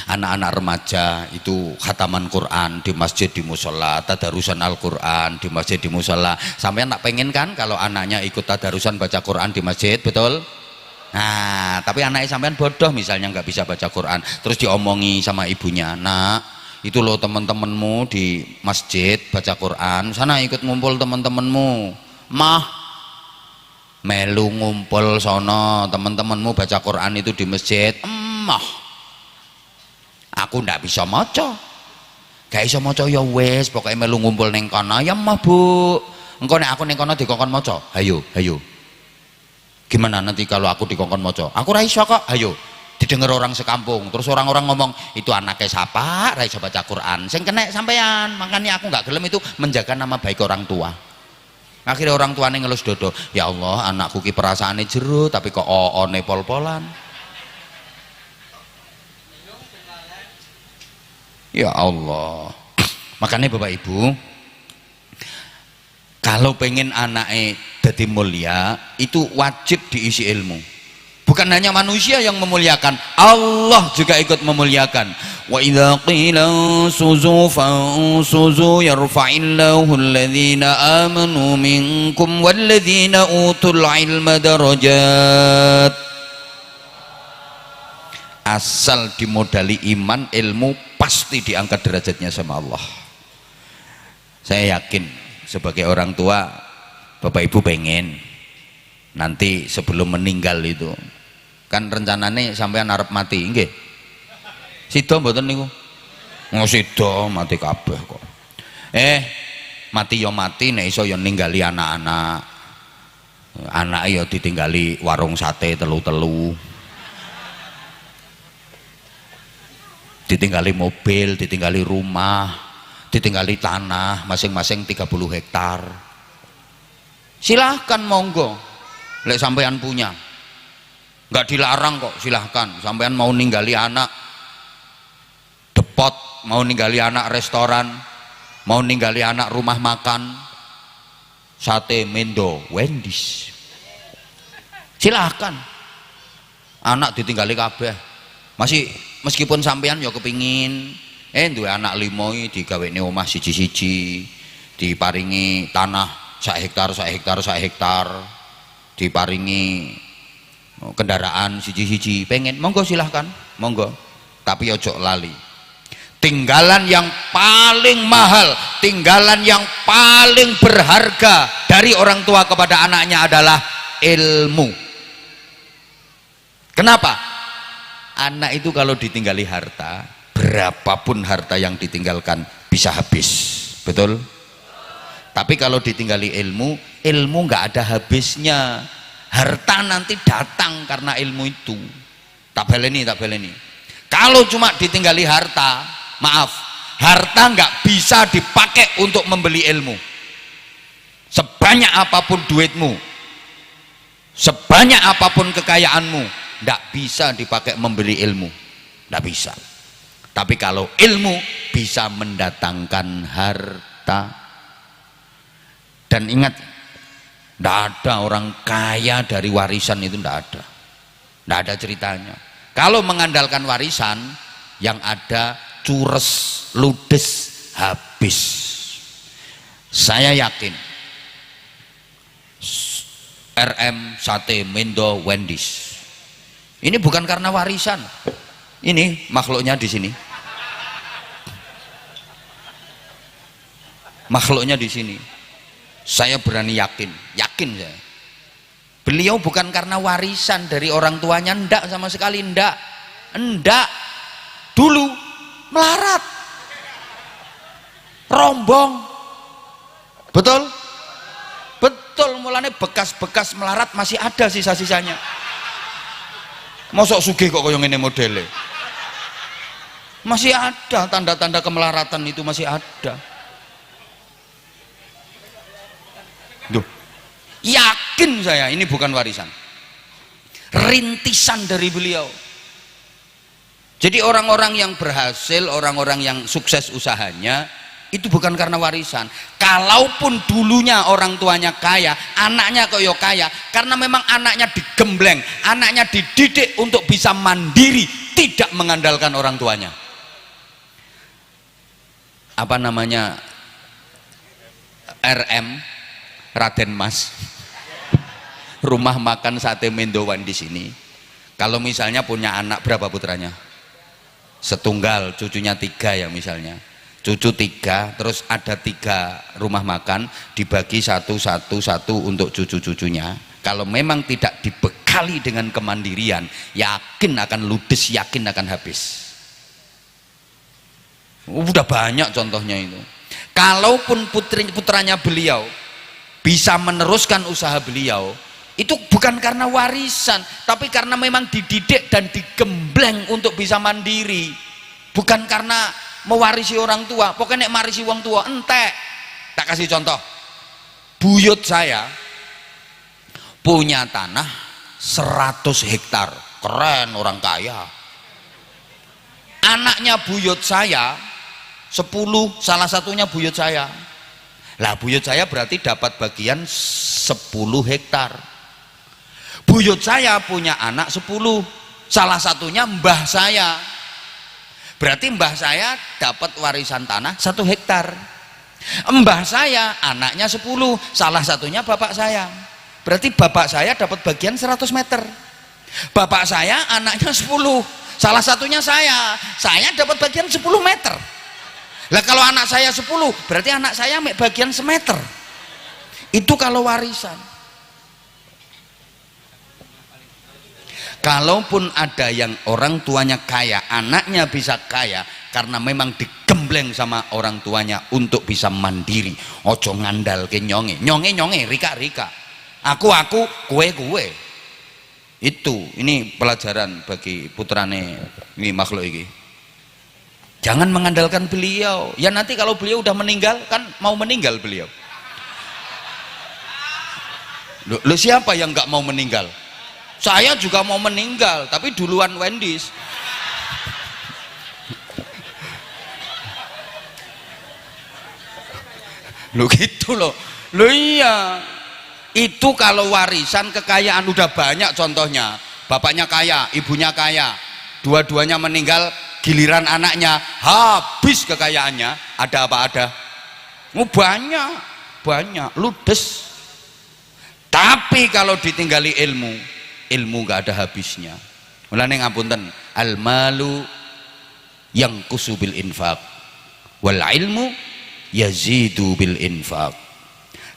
anak-anak remaja itu khataman Quran di masjid, di musola, tadarusan Al-Quran di masjid, di musola. Sampai anak pengen kan kalau anaknya ikut tadarusan baca Quran di masjid, betul? Nah, tapi anaknya sampean bodoh misalnya nggak bisa baca Quran, terus diomongi sama ibunya, nak, itu loh teman-temanmu di masjid baca Quran, sana ikut ngumpul teman-temanmu. Mah, melu ngumpul sono, teman-temanmu baca Quran itu di masjid. Mah, aku ndak bisa maca, gak bisa maca ya wes, pokoknya melu ngumpul neng kono ya mah bu, engko nek aku neng kono dikongkon maca, hayo gimana nanti kalau aku dikongkon maca, aku ra iso kok, hayo didengar orang sekampung, terus orang-orang ngomong itu anaknya siapa, ra iso baca Quran, sing kena sampean. Makanya aku nggak gelem itu menjaga nama baik orang tua. Akhirnya orang tuanya ngelus dodo, ya Allah anakku ki perasaannya jero tapi kok oone pol-polan. Ya Allah. Makanya Bapak Ibu, kalau pengen anaknya jadi mulia itu wajib diisi ilmu. Bukan hanya manusia yang memuliakan, Allah juga ikut memuliakan. Wa idza qila suzu fansuzu yarfa'illahu alladhina amanu minkum walladhina utul ilma darajat. Asal dimodali iman, ilmu, pasti diangkat derajatnya sama Allah. Saya yakin sebagai orang tua, Bapak Ibu pengen nanti sebelum meninggal itu kan rencananya sampean arep mati, nggih? Sida mboten niku? Ngosido mati kabeh kok. Mati ya mati, nek iso ya ninggali anak-anak. Anak ya ditinggali warung sate telu-telu. Ditinggali mobil, ditinggali rumah, ditinggali tanah masing-masing 30 hektar. Silahkan monggo, lek sampean punya, nggak dilarang kok, silahkan. Sampean mau ninggali anak depot, mau ninggali anak restoran, mau ninggali anak rumah makan, sate Mendo, Wendy's, silahkan. Anak ditinggali kabeh. Masih meskipun sampean ya kepingin duwe anak 5 digawekne omah siji-siji, diparingi tanah sak hektar, diparingi kendaraan siji-siji, pengen monggo silahkan, monggo. Tapi ojo lali, tinggalan yang paling mahal, tinggalan yang paling berharga dari orang tua kepada anaknya adalah ilmu. Kenapa? Anak itu kalau ditinggali harta, berapapun harta yang ditinggalkan bisa habis, betul? Tapi kalau ditinggali ilmu, ilmu nggak ada habisnya. Harta nanti datang karena ilmu itu. Tak baleni. Kalau cuma ditinggali harta, maaf, harta nggak bisa dipakai untuk membeli ilmu. Sebanyak apapun duitmu, sebanyak apapun kekayaanmu, nggak bisa dipakai membeli ilmu, nggak bisa. Tapi kalau ilmu bisa mendatangkan harta. Dan ingat, tidak ada orang kaya dari warisan, itu tidak ada ceritanya. Kalau mengandalkan warisan, yang ada cures, ludes, habis. Saya yakin RM, sate Mendo, Wendy's ini bukan karena warisan. Ini makhluknya di sini, makhluknya di sini. Saya berani yakin saya, beliau bukan karena warisan dari orang tuanya, ndak sama sekali, ndak. Dulu melarat, rombong, betul, mulane bekas-bekas melarat masih ada sisa-sisanya. Mosok sugih kok koyo ngene modele, masih ada tanda-tanda kemelaratan itu, masih ada. Duh, yakin saya ini bukan warisan, rintisan dari beliau. Jadi orang-orang yang berhasil, orang-orang yang sukses usahanya itu bukan karena warisan. Kalaupun dulunya orang tuanya kaya, anaknya kok yo kaya karena memang anaknya digembleng, anaknya dididik untuk bisa mandiri, tidak mengandalkan orang tuanya. Apa namanya, RM, Raden Mas, rumah makan sate Mendowan di sini. Kalau misalnya punya anak, berapa putranya? Setunggal, cucunya 3 ya misalnya. Cucu 3, terus ada 3 rumah makan, dibagi satu untuk cucu-cucunya. Kalau memang tidak dibekali dengan kemandirian, yakin akan ludes, yakin akan habis. Udah banyak contohnya itu. Kalaupun putranya beliau bisa meneruskan usaha beliau, itu bukan karena warisan, tapi karena memang dididik dan digembleng untuk bisa mandiri. Bukan karena mewarisi orang tua. Pokoknya marisi wong tua entek. Tak kasih contoh, buyut saya punya tanah 100 hektar, keren, orang kaya. Anaknya buyut saya 10, salah satunya buyut saya. Lah buyut saya berarti dapat bagian 10 hektar. Buyut saya punya anak 10, salah satunya mbah saya. Berarti mbah saya dapat warisan tanah 1 hektar. Mbah saya anaknya 10, salah satunya bapak saya. Berarti bapak saya dapat bagian 100 meter. Bapak saya anaknya 10, salah satunya saya dapat bagian 10 meter. Lah kalau anak saya 10, berarti anak saya bagian semeter. Itu kalau warisan. Kalaupun ada yang orang tuanya kaya, anaknya bisa kaya karena memang digembleng sama orang tuanya untuk bisa mandiri. Ojo ngandal ke nyonge, rika, aku, kue. Itu, ini pelajaran bagi putrane ini makhluk ini. Jangan mengandalkan beliau. Ya nanti kalau beliau udah meninggal, kan mau meninggal beliau. Loh, siapa yang nggak mau meninggal? Saya juga mau meninggal, tapi duluan Wendy's. Loh gitu loh. Loh iya. Itu kalau warisan kekayaan udah banyak contohnya. Bapaknya kaya, ibunya kaya. Dua-duanya meninggal, giliran anaknya habis kekayaannya. Ada apa ada? Oh, banyak, ludes. Tapi kalau ditinggali ilmu nggak ada habisnya. Mulane ngapunten, al malu yang kusubil infak wal ilmu yazidu bil infak.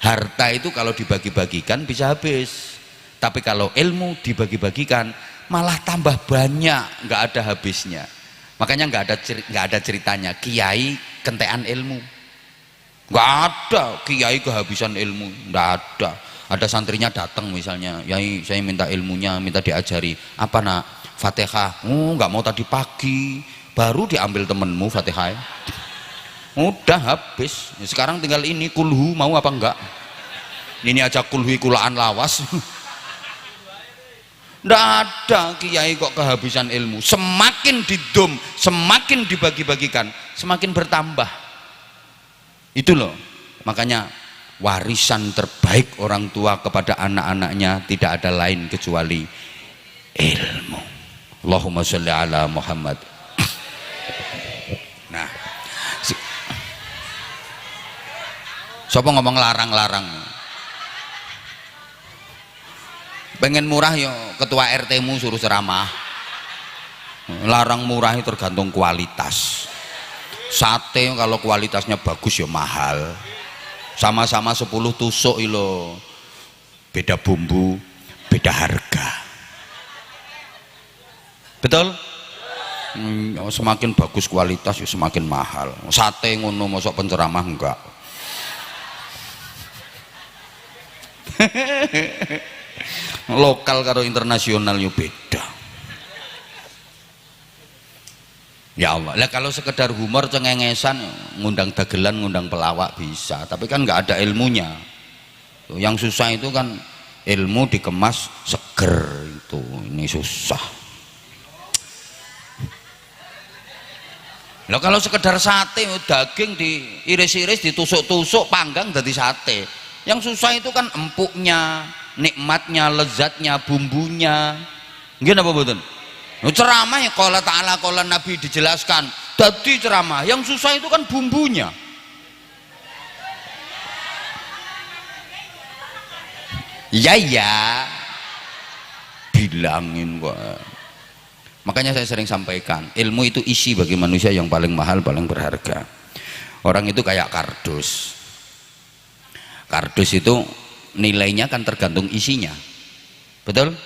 Harta itu kalau dibagi-bagikan bisa habis, tapi kalau ilmu dibagi-bagikan malah tambah banyak, nggak ada habisnya. Makanya nggak ada ceritanya kiai kentean ilmu, nggak ada kiai kehabisan ilmu, nggak ada. Ada santrinya datang misalnya, yai saya minta ilmunya, minta diajari apa nak? Fatihah. Oh nggak mau tadi pagi, baru diambil temenmu Fatihah. Udah habis. Sekarang tinggal ini kulhu, mau apa enggak? Ini aja kulhu kulaan lawas. Nggak ada kiai kok kehabisan ilmu. Semakin didom, semakin dibagi-bagikan, semakin bertambah. Itu loh. Makanya warisan terbaik orang tua kepada anak-anaknya tidak ada lain kecuali ilmu. Allahumma sholli ala Muhammad. Nah, siapa ngomong larang-larang? Pengen murah yo ketua RT-mu suruh ceramah. Larang murah itu tergantung kualitas. Sate kalau kualitasnya bagus ya mahal. Sama-sama 10 tusuk ilo, beda bumbu, beda harga. Betul? Semakin bagus kualitas ya semakin mahal. Sate ngono mosok penceramah enggak. Lokal karo internasional yo beda. Ya Allah, lah kalau sekedar humor cengengesan ngundang dagelan, ngundang pelawak bisa, tapi kan nggak ada ilmunya. Yang susah itu kan ilmu dikemas seger, itu ini susah. Lah kalau sekedar sate daging diiris-iris, ditusuk-tusuk, panggang jadi sate. Yang susah itu kan empuknya, nikmatnya, lezatnya, bumbunya. Nggih napa mboten? Ceramah ya qala ta'ala qala Nabi dijelaskan. Dadi ceramah, yang susah itu kan bumbunya. Ya bilangin kok. Makanya saya sering sampaikan, ilmu itu isi bagi manusia yang paling mahal, paling berharga. Orang itu kayak kardus. Kardus itu nilainya kan tergantung isinya. Betul?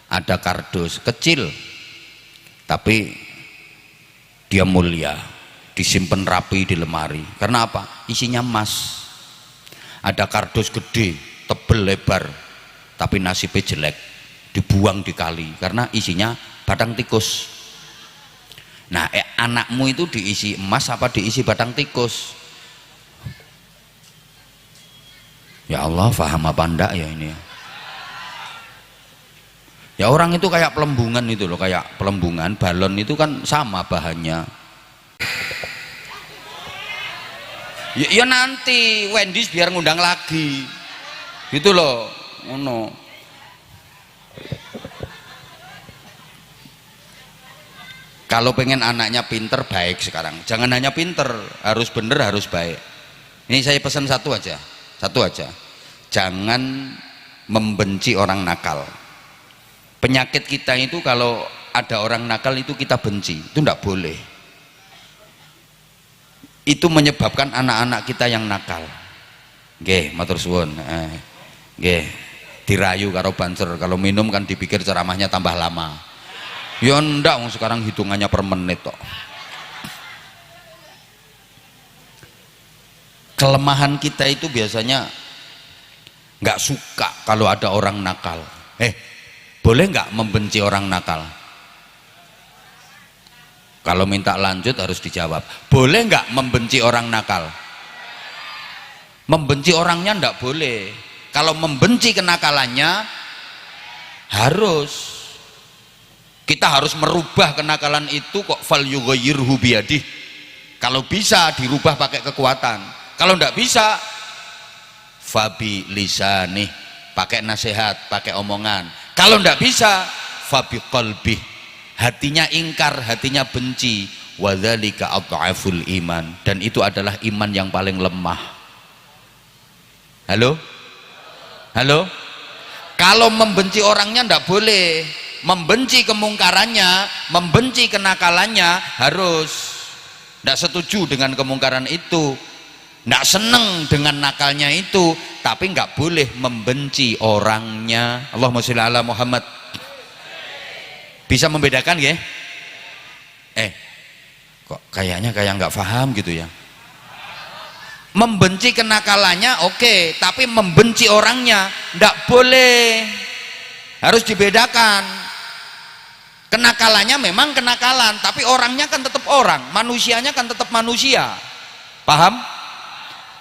Ada kardus kecil tapi dia mulia, disimpan rapi di lemari. Karena apa? Isinya emas. Ada kardus gede, tebel, lebar, tapi nasibnya jelek, dibuang di kali karena isinya batang tikus. Nah, anakmu itu diisi emas apa diisi batang tikus? Ya Allah, paham apa enggak ya ini ya? Ya orang itu kayak pelembungan itu loh, kayak pelembungan balon itu kan sama bahannya. Ya nanti Wendy's biar ngundang lagi, gitu loh, ngono. Kalau pengen anaknya pinter baik sekarang, jangan hanya pinter, harus bener, harus baik. Ini saya pesan satu aja, jangan membenci orang nakal. Penyakit kita itu kalau ada orang nakal itu kita benci, itu tidak boleh. Itu menyebabkan anak-anak kita yang nakal. Nggih, matur suwun. Nggih. dirayu karo banser, kalau minum kan dipikir ceramahnya tambah lama. Ya ndak, sekarang hitungannya per menit kok. Kelemahan kita itu biasanya nggak suka kalau ada orang nakal. Boleh nggak membenci orang nakal? Kalau minta lanjut harus dijawab. Boleh nggak membenci orang nakal? Membenci orangnya ndak boleh. Kalau membenci kenakalannya harus. Kita harus merubah kenakalan itu kok, fal yughayyirhu biyadih. Kalau bisa dirubah pakai kekuatan. Kalau ndak bisa fabi lisanih, pakai nasihat, pakai omongan. Kalau ndak bisa fabi qalbih, hatinya ingkar, hatinya benci. Wadzalika adhaful iman, dan itu adalah iman yang paling lemah. Halo? Halo? Kalau membenci orangnya ndak boleh, membenci kemungkarannya, membenci kenakalannya harus. Ndak setuju dengan kemungkaran itu, ndak seneng dengan nakalnya itu, tapi nggak boleh membenci orangnya. Allahumma sholli ala Muhammad. Bisa membedakan ya? Kok kayaknya kayak nggak paham gitu ya. Membenci kenakalannya oke, tapi membenci orangnya ndak boleh. Harus dibedakan. Kenakalannya memang kenakalan, tapi orangnya kan tetap orang, manusianya kan tetap manusia. Paham?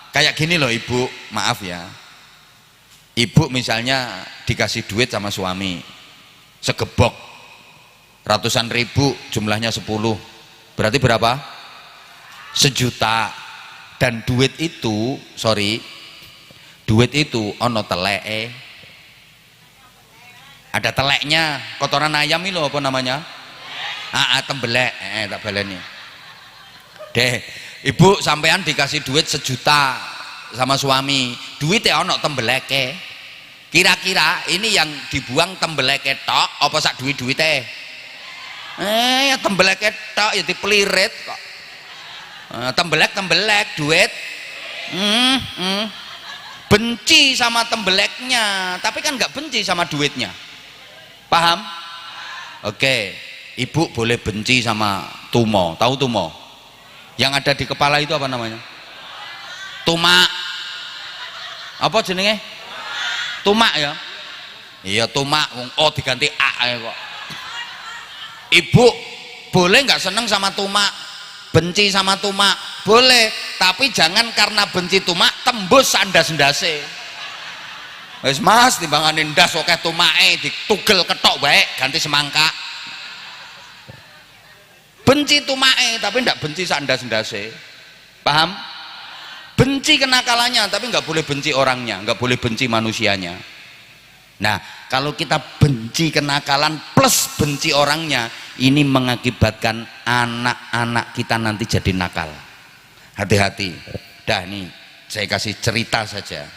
Kayak gini loh ibu, maaf ya, ibu misalnya dikasih duit sama suami segebok ratusan ribu, jumlahnya 10, berarti berapa? 1 juta. Dan duit itu ono teleke, ada teleknya, kotoran ayam itu apa namanya? Tembelek, tak baleni deh. Ibu sampean dikasih duit 1 juta sama suami, duitnya ono tembeleke. Kira-kira ini yang dibuang tembeleke tok apa sak duit-duitnya? Ya tembeleke tok, ya dipelirit kok. Tembelek duit. Benci sama tembeleknya, tapi kan nggak benci sama duitnya. Paham? Oke, ibu boleh benci sama tumo. Tahu tumo? Yang ada di kepala itu apa namanya? Tumak. Apa jenenge? Tumak ya? Iya tumak. Oh diganti A ya kok. Ibu boleh nggak seneng sama tumak, benci sama tumak? Boleh, tapi jangan karena benci tumak tembus sandas-ndase. Wis mas timbanganin ndas oke tumake ditugel ketok baik ganti semangka. Benci tumake tapi ndak benci sandas-ndase. Paham? Benci kenakalannya tapi nggak boleh benci orangnya, nggak boleh benci manusianya. Nah kalau kita benci kenakalan plus benci orangnya, ini mengakibatkan anak-anak kita nanti jadi nakal. Hati-hati. Dah nih saya kasih cerita saja.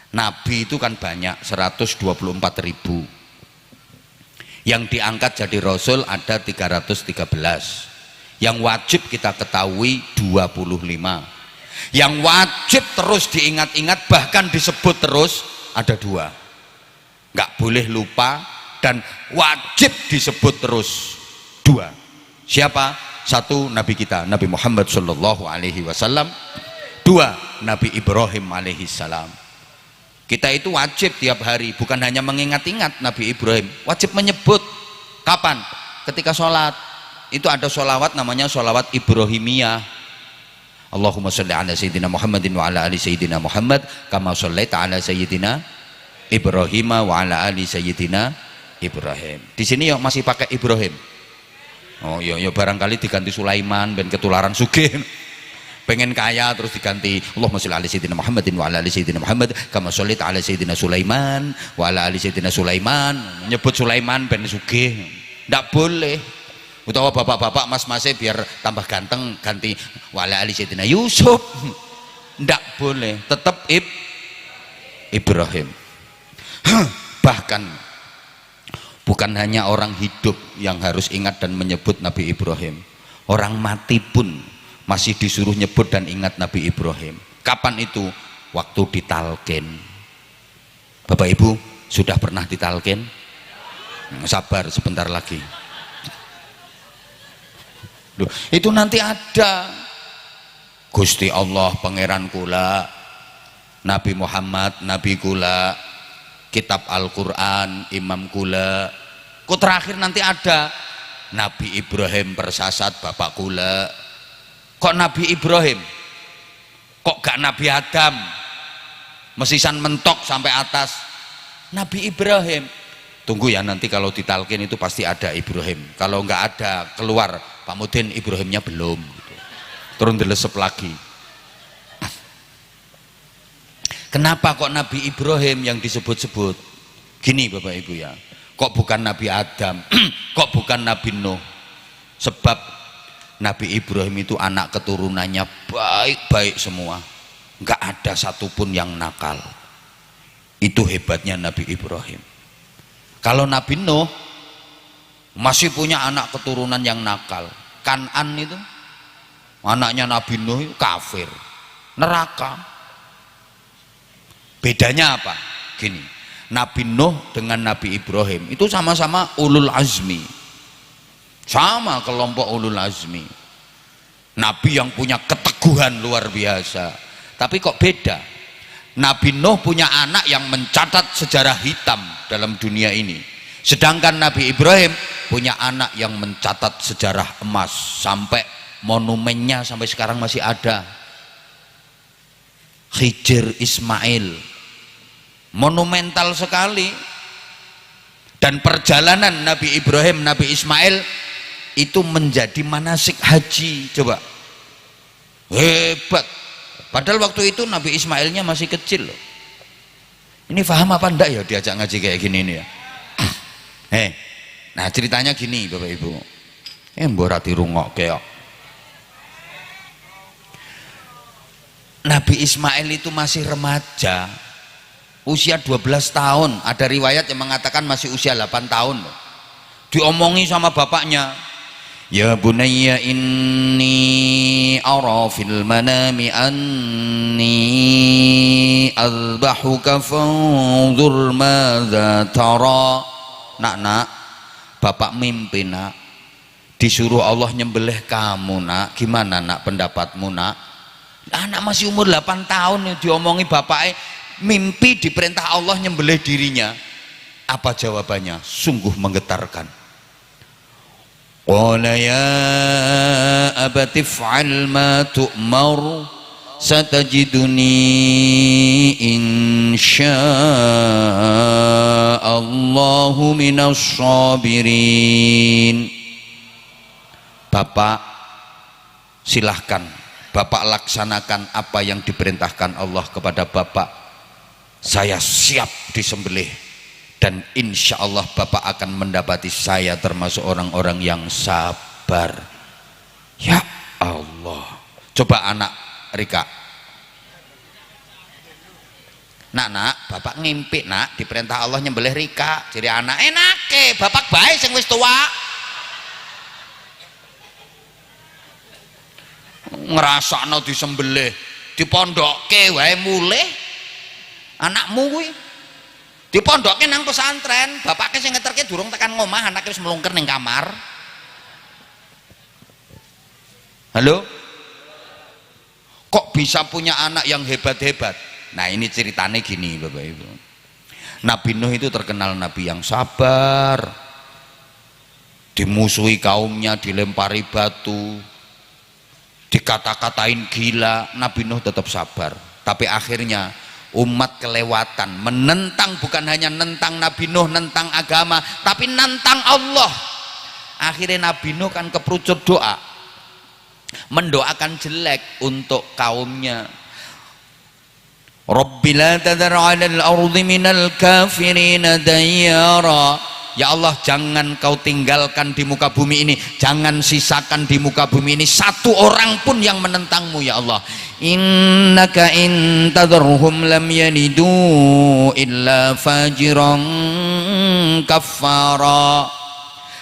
Nabi itu kan banyak, 124.000. Yang diangkat jadi rasul ada 313. Yang wajib kita ketahui 25. Yang wajib terus diingat-ingat bahkan disebut terus ada 2. Nggak boleh lupa dan wajib disebut terus 2. Siapa? 1 Nabi kita, Nabi Muhammad Shallallahu Alaihi Wasallam. 2 Nabi Ibrahim Alaihi Salam. Kita itu wajib tiap hari, bukan hanya mengingat-ingat Nabi Ibrahim, wajib menyebut. Kapan? Ketika sholat. Itu ada sholawat namanya sholawat Ibrahimiyah. Allahumma sholli ala Sayyidina Muhammadin wa ala ali Sayyidina Muhammad kama shollaita ala Sayyidina Ibrahim wa ala ali Sayyidina Ibrahim. Di sini yuk masih pakai Ibrahim. Oh yo barangkali diganti Sulaiman ben ketularan sugih. Pengen kaya terus diganti Allahumma sholli ala Sayyidina Muhammadin wa ala ali Sayyidina Muhammad kama shollaita ala Sayyidina Sulaiman wa ala ali Sayyidina Sulaiman. Nyebut Sulaiman ben sugih. Ndak boleh. Utawa bapak-bapak mas-masnya biar tambah ganteng ganti wa ala ali Sayyidina Yusuf. Ndak boleh, tetap Ibrahim. Bahkan bukan hanya orang hidup yang harus ingat dan menyebut Nabi Ibrahim, orang mati pun masih disuruh nyebut dan ingat Nabi Ibrahim. Kapan itu? Waktu ditalkin. Bapak Ibu, Sudah pernah ditalkin? Sabar sebentar lagi. Duh, itu nanti ada Gusti Allah pangeran kula, Nabi Muhammad Nabi kula, kitab Al-Quran Imam kula, kok terakhir nanti ada Nabi Ibrahim persasat bapak kula. Kok Nabi Ibrahim? Kok gak Nabi Adam? Mesisan mentok sampai atas. Nabi Ibrahim. Tunggu ya, nanti kalau ditalkin itu pasti ada Ibrahim. Kalau nggak ada keluar Pak Mudin, Ibrahimnya belum gitu. Turun dilesep lagi. Kenapa kok Nabi Ibrahim yang disebut-sebut? Gini Bapak Ibu ya, kok bukan Nabi Adam, kok bukan Nabi Nuh? Sebab Nabi Ibrahim itu anak keturunannya baik-baik semua, nggak ada satupun yang nakal. Itu hebatnya Nabi Ibrahim. Kalau Nabi Nuh masih punya anak keturunan yang nakal. Kanan itu anaknya Nabi Nuh itu kafir, neraka. Bedanya apa? Gini, Nabi Nuh dengan Nabi Ibrahim itu sama-sama ulul azmi, sama kelompok ulul azmi, Nabi yang punya keteguhan luar biasa. Tapi kok beda? Nabi Nuh punya anak yang mencatat sejarah hitam dalam dunia ini, sedangkan Nabi Ibrahim punya anak yang mencatat sejarah emas, sampai monumennya sampai sekarang masih ada. Hijr Ismail, monumental sekali. Dan perjalanan Nabi Ibrahim Nabi Ismail itu menjadi manasik haji. Coba, hebat. Padahal waktu itu Nabi Ismailnya masih kecil loh. Ini paham apa enggak ya diajak ngaji kayak gini nih ya? Nah ceritanya gini Bapak Ibu, mborati rungok keok. Nabi Ismail itu masih remaja, usia 12 tahun. Ada riwayat yang mengatakan masih usia 8 tahun loh. Diomongi sama bapaknya, ya bunayya inni ara fil manami anni azbahuka fanzur madza tara. Nak, bapak mimpi nak, disuruh Allah nyembelih kamu nak. Gimana nak pendapatmu nak? Anak masih umur 8 tahun diomongi bapaknya, mimpi diperintah Allah nyembelih dirinya. Apa jawabannya? Sungguh menggetarkan. Qala ya abati fa'al ma tu'mar satajiduni insya'allahu minas sabirin. Bapak silahkan Bapak laksanakan apa yang diperintahkan Allah kepada Bapak. Saya siap disembelih, dan insya Allah Bapak akan mendapati saya termasuk orang-orang yang sabar. Ya Allah. Coba anak Rika, nak Bapak ngimpi nak diperintah Allah nyembelih Rika. Jadi anak enake Bapak baik sing wis tua. Ngrasakno disembelih, dipondokke wae mulih. Anakmu kuwi dipondokke nang pesantren, bapaknya sing ngeterke durung tekan ngomah, anaknya wis melungker ning kamar. Halo? Kok bisa punya anak yang hebat-hebat? Nah ini ceritanya gini Bapak Ibu. Nabi Nuh itu terkenal nabi yang sabar, dimusuhi kaumnya, dilempari batu, dikata-katain gila, Nabi Nuh tetap sabar. Tapi akhirnya umat kelewatan, menentang, bukan hanya nentang Nabi Nuh, nentang agama, tapi nentang Allah. Akhirnya Nabi Nuh kan keperucut doa, mendoakan jelek untuk kaumnya. Rabbi la tadhar 'alal ardi minal kafirina dayyara. Ya Allah, jangan kau tinggalkan di muka bumi ini, jangan sisakan di muka bumi ini satu orang pun yang menentangmu ya Allah. Innaka in tadharhum lam yalidu illa fajiran kafara.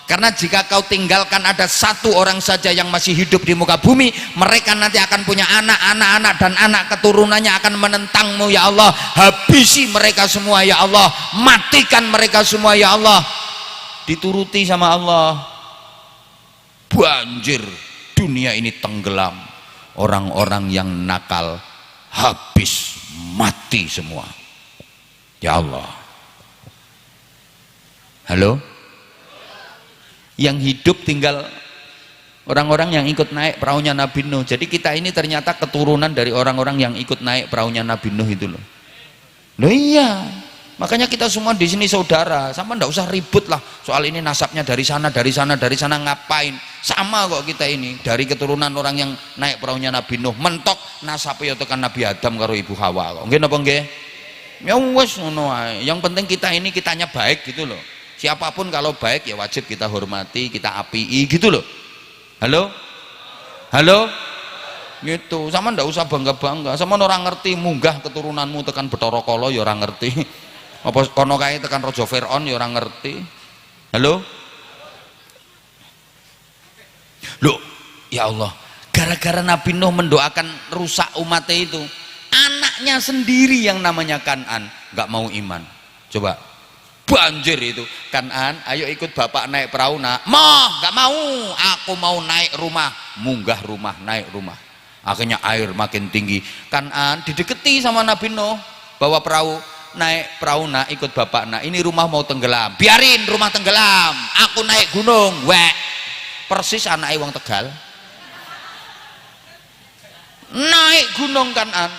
Karena jika kau tinggalkan ada satu orang saja yang masih hidup di muka bumi, mereka nanti akan punya anak-anak dan anak keturunannya akan menentangmu ya Allah. Habisi mereka semua ya Allah, matikan mereka semua ya Allah. Dituruti sama Allah, banjir, dunia ini tenggelam, orang-orang yang nakal habis, mati semua ya Allah. Halo? Yang hidup tinggal orang-orang yang ikut naik perahunya Nabi Nuh. Jadi kita ini ternyata keturunan dari orang-orang yang ikut naik perahunya Nabi Nuh itu loh. Loh iya, makanya kita semua di sini saudara. Sama ndak usah ribut lah soal ini nasabnya dari sana, ngapain? Sama kok kita ini dari keturunan orang yang naik perahunya Nabi Nuh. Mentok nasabnya tekan Nabi Adam karo Ibu Hawa kok. Nggih napa nggih? Ya wis ngono ae. Yang penting kita ini kitanya baik gitu loh. Siapapun kalau baik ya wajib kita hormati, kita apii gitu loh. Halo? Halo? Gitu. Sama ndak usah bangga-bangga. Sama orang ngerti munggah keturunanmu tekan Bathara Kala ya orang ngerti. Apa kono kae tekan Raja Firaun ya orang ngerti. Halo? Loh, ya Allah, gara-gara Nabi Nuh mendoakan rusak umatnya itu, anaknya sendiri yang namanya Kan'an nggak mau iman. Coba, banjir itu. Kan'an, ayo ikut bapak naik perahu nak. Mah, nggak mau. Aku mau naik rumah. Munggah rumah, naik rumah. Akhirnya air makin tinggi. Kan'an dideketi sama Nabi Nuh, bawa perahu. Naik perahu nak, ikut bapak nak. Ini rumah mau tenggelam. Biarin rumah tenggelam. Aku naik gunung. Wek. Persis anaknya wong Tegal. Naik gunung Kan'an.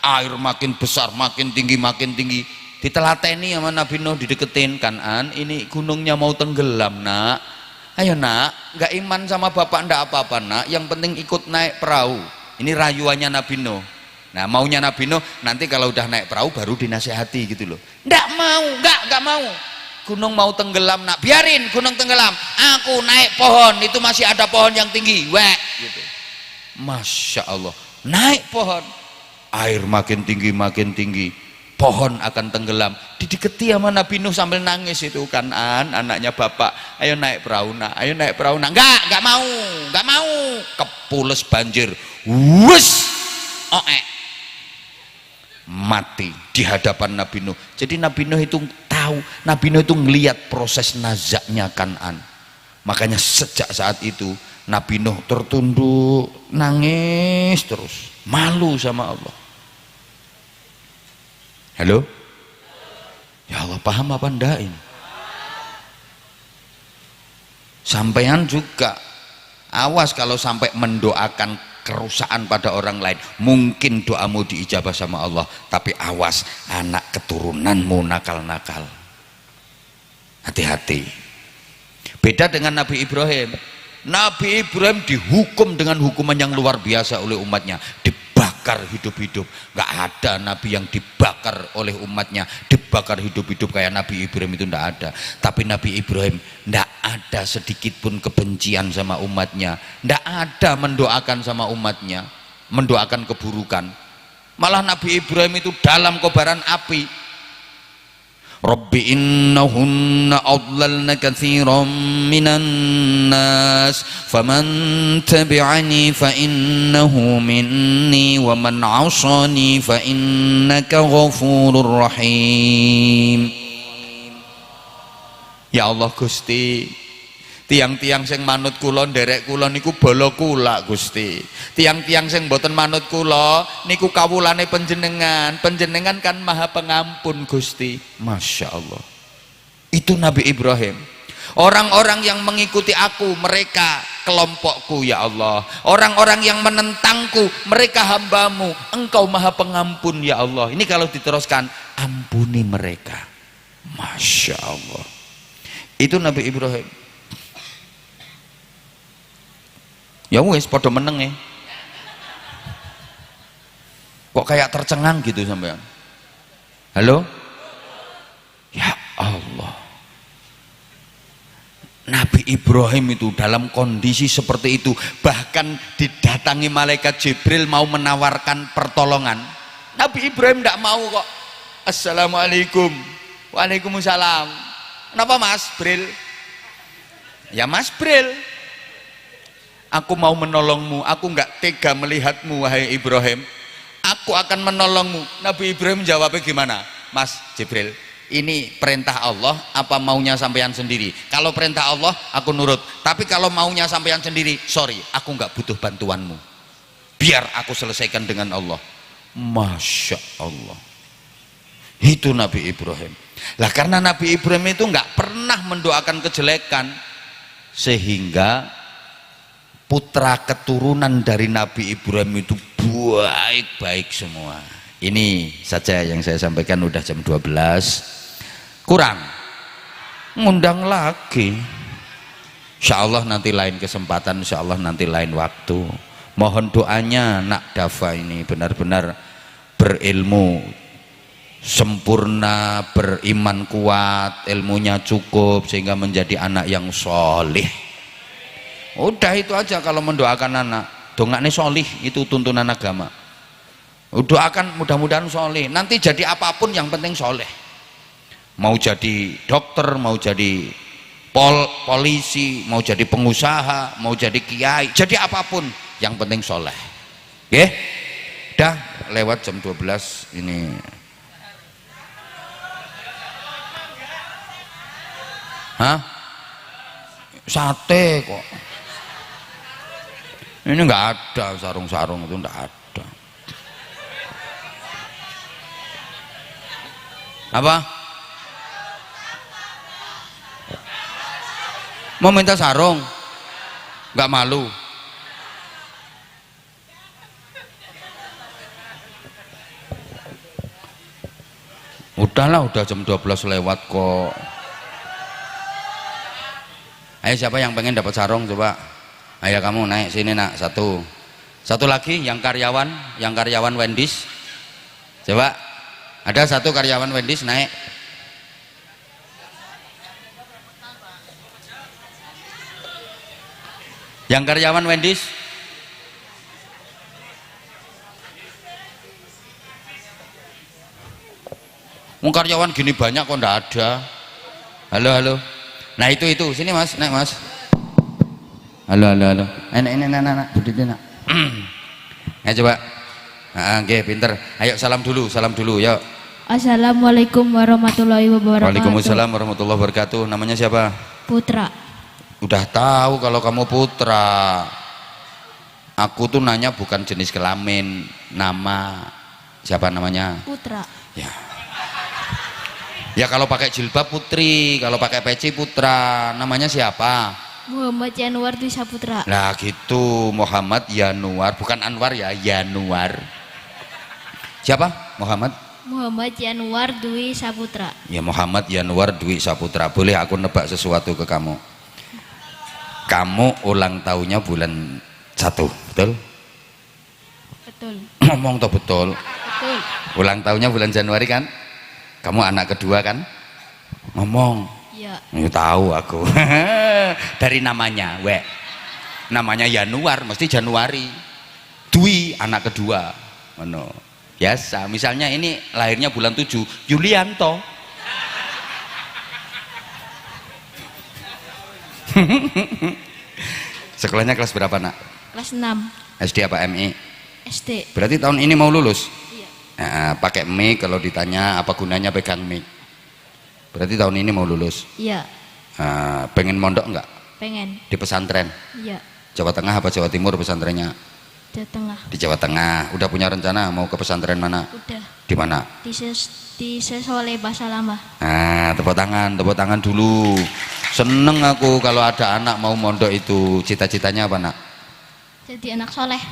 Air makin besar, makin tinggi. Ditelateni sama Nabi Nuh, dideketin. Kan'an, ini gunungnya mau tenggelam nak. Ayo nak, nggak iman sama bapak ndak apa-apa nak. Yang penting ikut naik perahu. Ini rayuannya Nabi Nuh. Nah maunya Nabi Nuh nanti kalau udah naik perahu baru dinasehati gitu loh. Nggak mau, nggak mau. Gunung mau tenggelam nak, biarin gunung tenggelam. Aku naik pohon, itu masih ada pohon yang tinggi. Wek, gitu. Masya Allah, naik pohon. Air makin tinggi. Pohon akan tenggelam. Dideketi sama Nabi Nuh sambil nangis itu. Kan'an, anaknya bapak, ayo naik perahu nak, ayo naik perahu nak. Nggak mau. Kepules banjir. Wus, mati di hadapan Nabi Nuh. Jadi Nabi Nuh itu tahu, Nabi Nuh itu ngelihat proses nazaknya Kan'an. Makanya sejak saat itu Nabi Nuh tertunduk, nangis terus, malu sama Allah. Halo? Ya Allah, paham apa enggak ini? Sampean juga awas kalau sampai mendoakan kerusakan pada orang lain. Mungkin doamu diijabah sama Allah, tapi awas anak keturunanmu nakal-nakal. Hati-hati. Beda dengan Nabi Ibrahim. Nabi Ibrahim dihukum dengan hukuman yang luar biasa oleh umatnya, dibakar hidup-hidup. Nggak ada nabi yang dibakar oleh umatnya, dibakar hidup-hidup kayak Nabi Ibrahim, itu nggak ada. Tapi Nabi Ibrahim nggak ada sedikit pun kebencian sama umatnya, nggak ada mendoakan sama umatnya, mendoakan keburukan. Malah Nabi Ibrahim itu dalam kobaran api, Rabbi innahunna adlalna katsiran minan nas faman tabi'ani fa innahu minni wa man 'asani fa innaka ghafurur rahim. Ya Allah Gusti, tiang-tiang sing manut kula nderek kula niku bala kula Gusti. Tiang-tiang sing mboten manut kula niku kawulane panjenengan. Panjenengan kan Maha Pengampun Gusti. Masya Allah. Itu Nabi Ibrahim. Orang-orang yang mengikuti aku, mereka kelompokku ya Allah. Orang-orang yang menentangku, mereka hambamu. Engkau Maha Pengampun ya Allah. Ini kalau diteruskan, ampuni mereka. Masya Allah. Itu Nabi Ibrahim. Ya wes podo meneng ya. Kok kayak tercengang gitu sampean? Halo? Ya Allah. Nabi Ibrahim itu dalam kondisi seperti itu, bahkan didatangi malaikat Jibril mau menawarkan pertolongan. Nabi Ibrahim tidak mau kok. Assalamualaikum. Waalaikumsalam. Kenapa Mas Bril? Ya Mas Bril, aku mau menolongmu, aku nggak tega melihatmu wahai Ibrahim, aku akan menolongmu. Nabi Ibrahim jawabnya gimana? Mas Jibril, ini perintah Allah apa maunya sampean sendiri? Kalau perintah Allah aku nurut, tapi kalau maunya sampean sendiri, sorry, aku nggak butuh bantuanmu, biar aku selesaikan dengan Allah. Masya Allah, itu Nabi Ibrahim. Lah karena Nabi Ibrahim itu nggak pernah mendoakan kejelekan, sehingga putra keturunan dari Nabi Ibrahim itu baik-baik semua. Ini saja yang saya sampaikan, udah jam 12 kurang, ngundang lagi. Insya Allah nanti lain kesempatan, insya Allah nanti lain waktu. Mohon doanya nak Dafa ini benar-benar berilmu sempurna, beriman kuat, ilmunya cukup sehingga menjadi anak yang solih. Udah itu aja kalau mendoakan anak, dongaknya solih, itu tuntunan agama. Doakan mudah-mudahan soleh, nanti jadi apapun yang penting soleh. Mau jadi dokter, mau jadi polisi, mau jadi pengusaha, mau jadi kiai, jadi apapun yang penting soleh. Oke? Dah lewat jam 12 ini. Hah? Sate kok. Ini nggak ada sarung-sarung, itu nggak ada. Apa? Mau minta sarung? Nggak malu? Udahlah, udah jam 12 lewat kok. Ayo siapa yang pengen dapat sarung coba? Ayo kamu naik sini nak, satu lagi yang karyawan Wendy's, coba. Ada satu karyawan Wendy's naik. Yang karyawan Wendy's. Karyawan gini banyak kok ndak ada. Halo. Nah itu sini Mas, naik Mas. Halo. Enak, berdiri nak. Ayo coba. Oke, pinter. Ayo salam dulu, yuk. Assalamualaikum warahmatullahi wabarakatuh. Waalaikumsalam warahmatullahi wabarakatuh. Namanya siapa? Putra. Udah tahu kalau kamu Putra. Aku tuh nanya bukan jenis kelamin, nama. Siapa namanya? Putra. Ya kalau pakai jilbab Putri, kalau pakai peci Putra. Namanya siapa? Muhammad Yanuar Dwi Saputra. Nah gitu, Muhammad Yanuar, bukan Anwar ya, Yanuar. Siapa? Muhammad Yanuar Dwi Saputra. Ya Muhammad Yanuar Dwi Saputra. Boleh aku nebak sesuatu ke kamu? Kamu ulang tahunnya bulan 1, betul? Betul. Ngomong toh betul? Betul. Ulang tahunnya bulan Januari kan? Kamu anak kedua kan? Ngomong. Iya. Tahu aku. Dari namanya, namanya Yanuar, mesti Januari. Dwi anak kedua. Biasa, misalnya ini lahirnya bulan 7, Yulianto. Sekolahnya kelas berapa nak? Kelas 6. SD apa MI? SD. Berarti tahun ini mau lulus? Iya. Pakai mic, kalau ditanya apa gunanya pegang mic. Berarti tahun ini mau lulus? Iya. Pengen mondok enggak? Pengen. Di pesantren? Iya. Jawa Tengah apa Jawa Timur pesantrennya? Jawa Tengah. Di Jawa Tengah. Udah punya rencana mau ke pesantren mana? Udah. Di mana? Di Sesoleh Basalamah. Nah, tepuk tangan dulu. Seneng aku kalau ada anak mau mondok itu. Cita-citanya apa nak? Jadi anak soleh.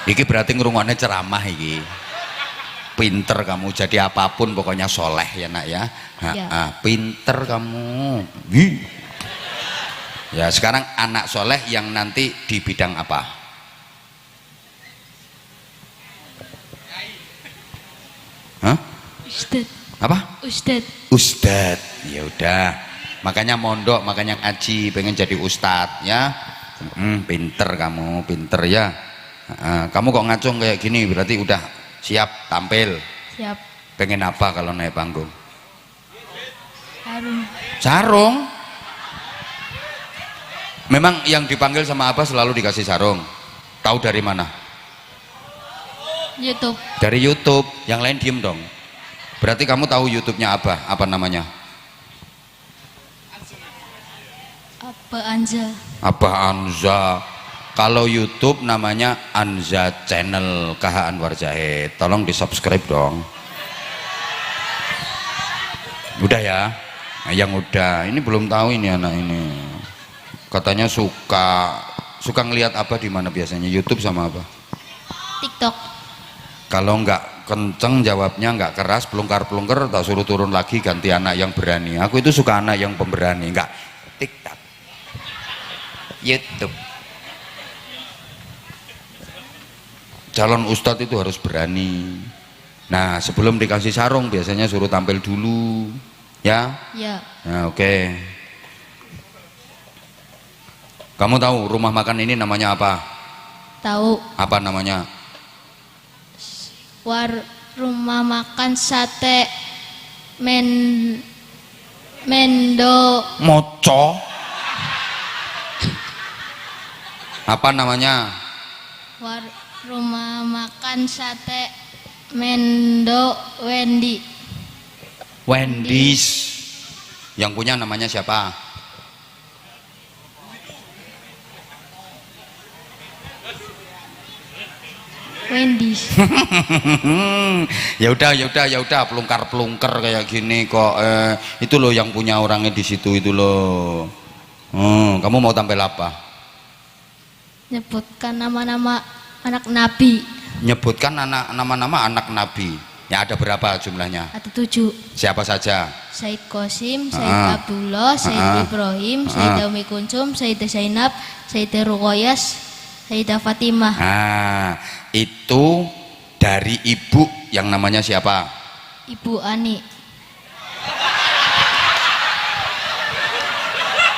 Iki berarti ngrungokne ceramah iki. Pinter kamu, jadi apapun pokoknya soleh ya nak ya. Pinter kamu. Ya sekarang anak soleh yang nanti di bidang apa? Hah? Ustad. Apa? Ustad. Ya udah, makanya mondok, makanya ngaji, pengen jadi ustad ya. Pinter kamu, pinter ya. Kamu kok ngacung kayak gini, berarti udah siap tampil. Siap. Pengen apa kalau naik panggung? Sarung. Sarung? Memang yang dipanggil sama Abah selalu dikasih sarung. Tahu dari mana? YouTube. Dari YouTube. Yang lain diem dong. Berarti kamu tahu YouTube-nya Abah, apa namanya? Apa Anja? Abah Anza. Kalau YouTube namanya Anza Channel KH Anwar Zahid. Tolong di subscribe dong. Udah ya. Nah, yang udah. Ini belum tahu ini anak ini. Katanya suka ngelihat apa di mana biasanya? YouTube sama apa? TikTok. Kalau nggak kenceng jawabnya, nggak keras, pelungkar-pelungkar, tak suruh turun lagi, ganti anak yang berani. Aku itu suka anak yang pemberani. Nggak TikTok, YouTube. Calon ustadz itu harus berani. Nah, sebelum dikasih sarung biasanya suruh tampil dulu, ya. Ya. Nah, oke. Kamu tahu rumah makan ini namanya apa? Tahu. Apa namanya? Rumah makan sate Mendo. Moco. Apa namanya? Rumah makan sate Mendo Wendy. Wendy's. Yang punya namanya siapa? Wendy's. Ya udah, pelungkar kayak gini kok. Itu loh yang punya orangnya di situ itu loh. Kamu mau tampil apa? Nyebutkan nama-nama anak nabi. Nyebutkan nama-nama anak nabi. Ya ada berapa jumlahnya? Ada 7. Siapa saja? Said Qasim, Said Abdullah, Said Ibrahim, Sayyidah Umi Kuncum, Sayyidah Zainab, Sayyidah Ruqayyah, Sayyidah Fatimah. Nah, itu dari ibu yang namanya siapa? Ibu Ani.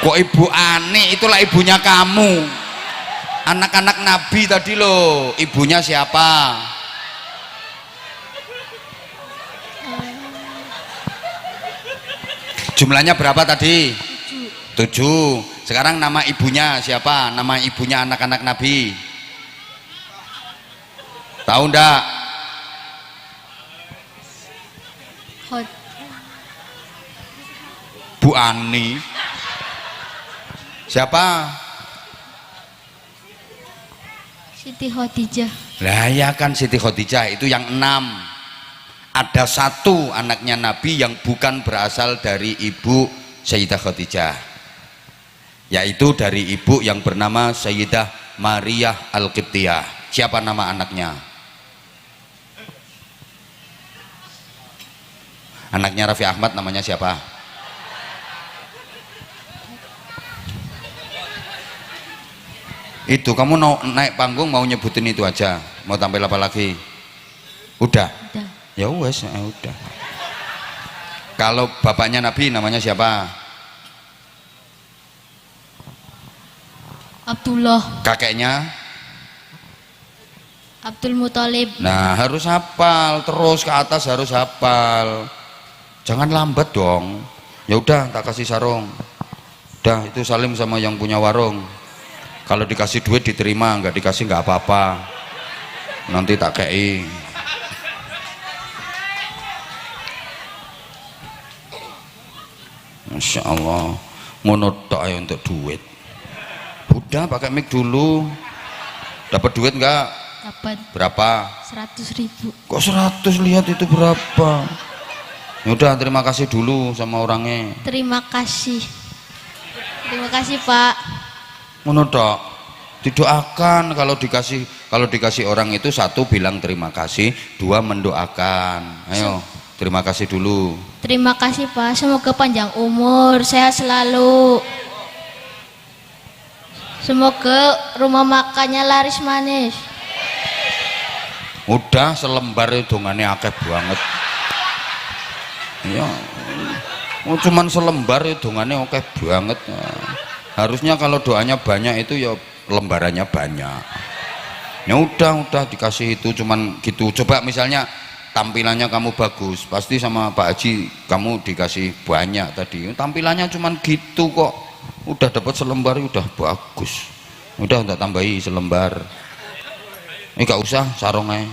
Kok Ibu Ani? Itulah ibunya kamu. Anak-anak Nabi tadi loh, ibunya siapa? Jumlahnya berapa tadi? 7. Sekarang nama ibunya siapa? Nama ibunya anak-anak Nabi. Tahu ndak? Bu Ani. Siapa? Siti Khadijah. Lah ya kan Siti Khadijah itu yang 6. Ada 1 anaknya Nabi yang bukan berasal dari ibu Sayyidah Khadijah, yaitu dari ibu yang bernama Sayyidah Maria Al-Qibtiyah. Siapa nama anaknya? Anaknya Raffi Ahmad namanya siapa? Itu kamu naik panggung mau nyebutin itu aja, mau tampil apa lagi? Udah. Ya wes, udah. Kalau bapaknya Nabi namanya siapa? Abdullah. Kakeknya? Abdul Muthalib. Nah, harus hafal, terus ke atas harus hafal. Jangan lambat dong. Ya udah, tak kasih sarung. Udah, itu salim sama yang punya warung. Kalau dikasih duit diterima, nggak dikasih nggak apa-apa. Nanti tak kei. Masya Allah, ngono tok ayo untuk duit. Udah pakai mic dulu. Dapat duit nggak? Dapat. Berapa? 100.000. Kok 100? Lihat itu berapa? Ya udah, terima kasih dulu sama orangnya. Terima kasih. Terima kasih Pak. Ngono tok. Didoakan kalau dikasih orang itu 1 bilang terima kasih, 2 mendoakan. Ayo. Terima kasih dulu. Terima kasih Pak, semoga panjang umur, sehat selalu. Semoga rumah makannya laris manis. Udah selembar hitungannya akeh banget. Ya, cuman selembar hitungannya akeh banget. Harusnya kalau doanya banyak itu ya lembarannya banyak. Ya udah dikasih itu cuman gitu. Coba misalnya tampilannya kamu bagus, pasti sama Pak Haji kamu dikasih banyak tadi. Tampilannya cuman gitu kok. udah dapat selembar udah bagus, udah tak tambahi selembar. Ini gak usah sarungnya,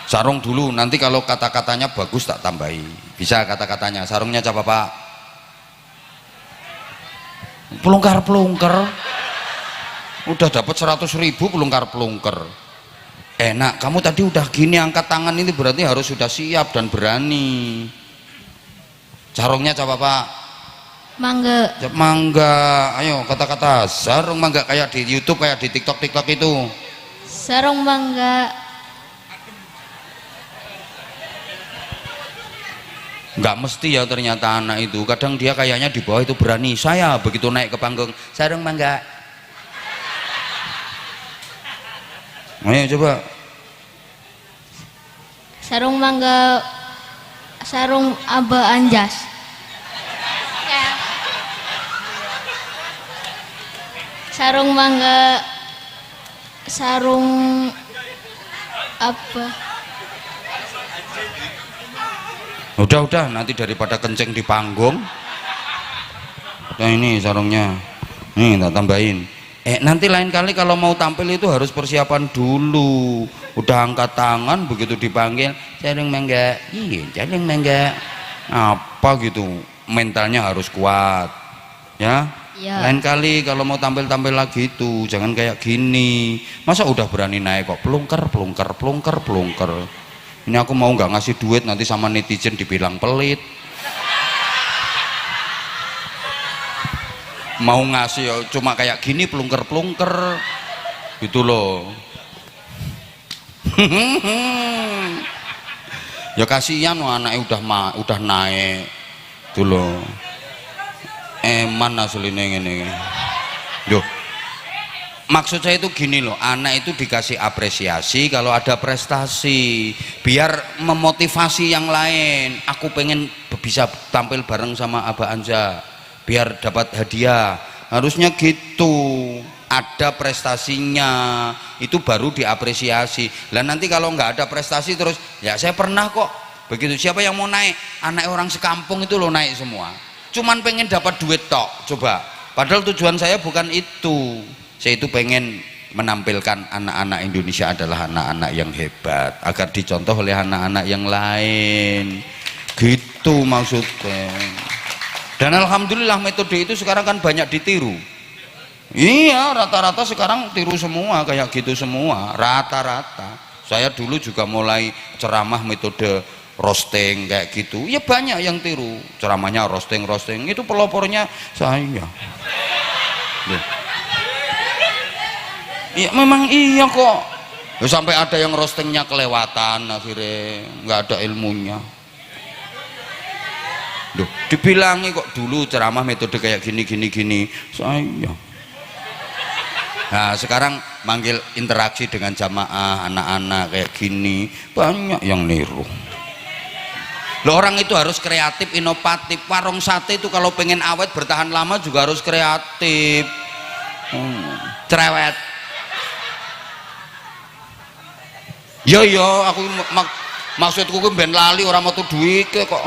sarung dulu, nanti kalau kata-katanya bagus tak tambahi. Bisa kata-katanya, sarungnya coba Pak. Pelungkar-pelungker udah dapat 100.000 pelungkar-pelungker. Enak, kamu tadi udah gini angkat tangan, ini berarti harus sudah siap dan berani. Sarungnya coba Pak. Mangga. Mangga, ayo kata-kata sarung mangga, kayak di YouTube, kayak di TikTok itu. Sarung mangga. Nggak mesti ya ternyata anak itu, kadang dia kayaknya di bawah itu berani. Saya begitu naik ke panggung, sarung mangga. Ayo coba. Sarung mangga. Sarung aba anjas. Sarung mangga. Sarung apa? Udah nanti daripada kenceng di panggung. Nah ini sarungnya, nih tak tambahin. Nanti lain kali kalau mau tampil itu harus persiapan dulu. Udah angkat tangan begitu dipanggil sarung mangga, iya sarung mangga, apa gitu, mentalnya harus kuat ya. Ya. Lain kali kalau mau tampil-tampil lagi itu jangan kayak gini. Masa udah berani naik kok pelungker. Ini aku mau nggak ngasih duit nanti sama netizen dibilang pelit. Mau ngasih ya cuma kayak gini pelungker gitu loh. Ya kasihan anaknya udah naik tuh loh. Eman aslinya ini. Yo, maksud saya itu gini loh, anak itu dikasih apresiasi kalau ada prestasi, biar memotivasi yang lain. Aku pengen bisa tampil bareng sama Aba Anja, biar dapat hadiah. Harusnya gitu, ada prestasinya, itu baru diapresiasi. Lah nanti kalau nggak ada prestasi terus, ya saya pernah kok begitu. Siapa yang mau naik? Anak orang sekampung itu loh naik semua. Cuman pengen dapat duit tok, coba. Padahal tujuan saya bukan itu. Saya itu pengen menampilkan anak-anak Indonesia adalah anak-anak yang hebat, agar dicontoh oleh anak-anak yang lain. Gitu maksudnya. Dan alhamdulillah metode itu sekarang kan banyak ditiru. Iya, rata-rata sekarang tiru semua kayak gitu semua, rata-rata. Saya dulu juga mulai ceramah metode roasting kayak gitu, ya banyak yang tiru ceramahnya roasting, itu pelopornya saya. Iya memang iya kok ya, sampai ada yang roastingnya kelewatan akhirnya nggak ada ilmunya. Duh, dibilangi kok dulu ceramah metode kayak gini saya. Nah sekarang manggil interaksi dengan jamaah anak-anak kayak gini banyak yang niru. Loh, orang itu harus kreatif, inovatif. Warung sate itu kalau pengen awet bertahan lama juga harus kreatif. Cerewet. Yo aku maksudku ku ben lali orang mau tuh duit kok.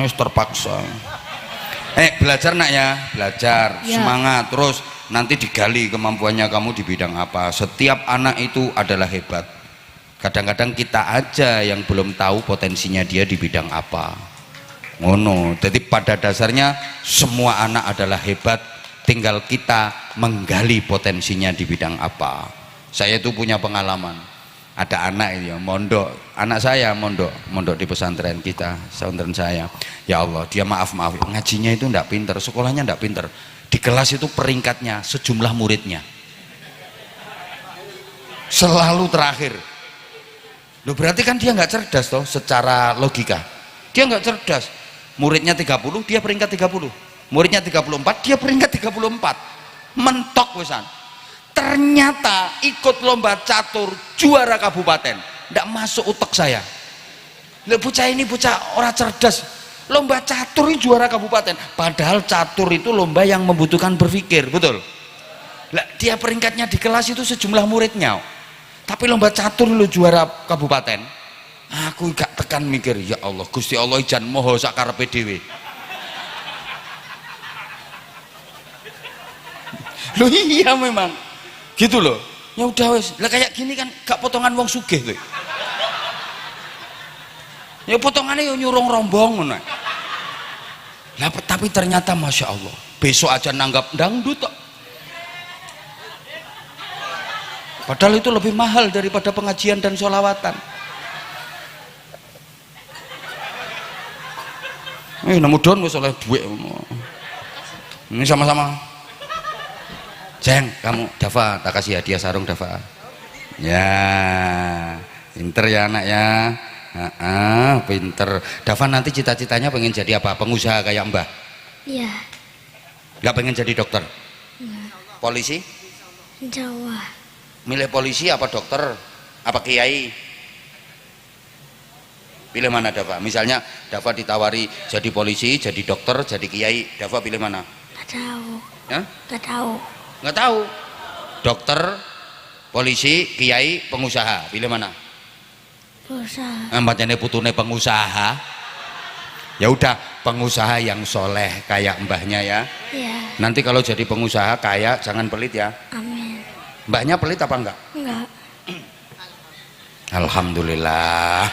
Wis terpaksa. Belajar nak ya, belajar, Ya. semangat terus. Nanti digali kemampuannya kamu di bidang apa. Setiap anak itu adalah hebat. Kadang-kadang kita aja yang belum tahu potensinya dia di bidang apa. Ngono. Jadi pada dasarnya semua anak adalah hebat, tinggal kita menggali potensinya di bidang apa. Saya itu punya pengalaman. Ada anak itu ya, mondok, anak saya mondok di pesantren kita, pesantren saya. Ya Allah, dia maaf ngajinya itu enggak pinter, sekolahnya enggak pinter. Di kelas itu peringkatnya sejumlah muridnya selalu terakhir. Loh berarti kan dia nggak cerdas toh secara logika. Dia nggak cerdas. Muridnya 30, dia peringkat 30. Muridnya 34, dia peringkat 34. Mentok wesan. Ternyata ikut lomba catur juara kabupaten. Nggak masuk utek saya. Loh bocah ini bocah orang cerdas. Lomba catur ini juara kabupaten. Padahal catur itu lomba yang membutuhkan berpikir, betul? Lah dia peringkatnya di kelas itu sejumlah muridnya. Tapi lomba catur lu juara kabupaten. Aku gak tekan mikir, ya Allah, Gusti Allah jan moho sakarepe dhewe. Loh iya memang gitu loh. Ya udah wes, lah kayak gini kan gak potongan wong sugih tuh. Ya potongannya ya nyurung rombong ngono. Lah tapi ternyata masya Allah, besok aja nanggap dangdut kok. Padahal itu lebih mahal daripada pengajian dan sholawatan. Nemu don wis oleh duit. Ini sama-sama. Jeng, kamu Dava, tak kasih hadiah sarung Dava. Ya, pinter ya anak ya. Pinter. Dava nanti cita-citanya pengen jadi apa? Pengusaha kayak Mbah? Iya. Gak pengen jadi dokter? Enggak. Polisi? Jawa. Milih polisi apa dokter? Apa kiai? Pilih mana Dava? Misalnya Dava ditawari jadi polisi, jadi dokter, jadi kiai, Dava pilih mana? Gak tahu. Ya? Gak tahu. Nggak tahu. Dokter, polisi, kiai, pengusaha, pilih mana? Pengusaha. Macamnya putune pengusaha. Ya udah, pengusaha yang soleh kayak mbahnya ya. Iya. Nanti kalau jadi pengusaha kaya jangan pelit ya. Amin. Mbahnya pelit apa enggak? Enggak. Alhamdulillah.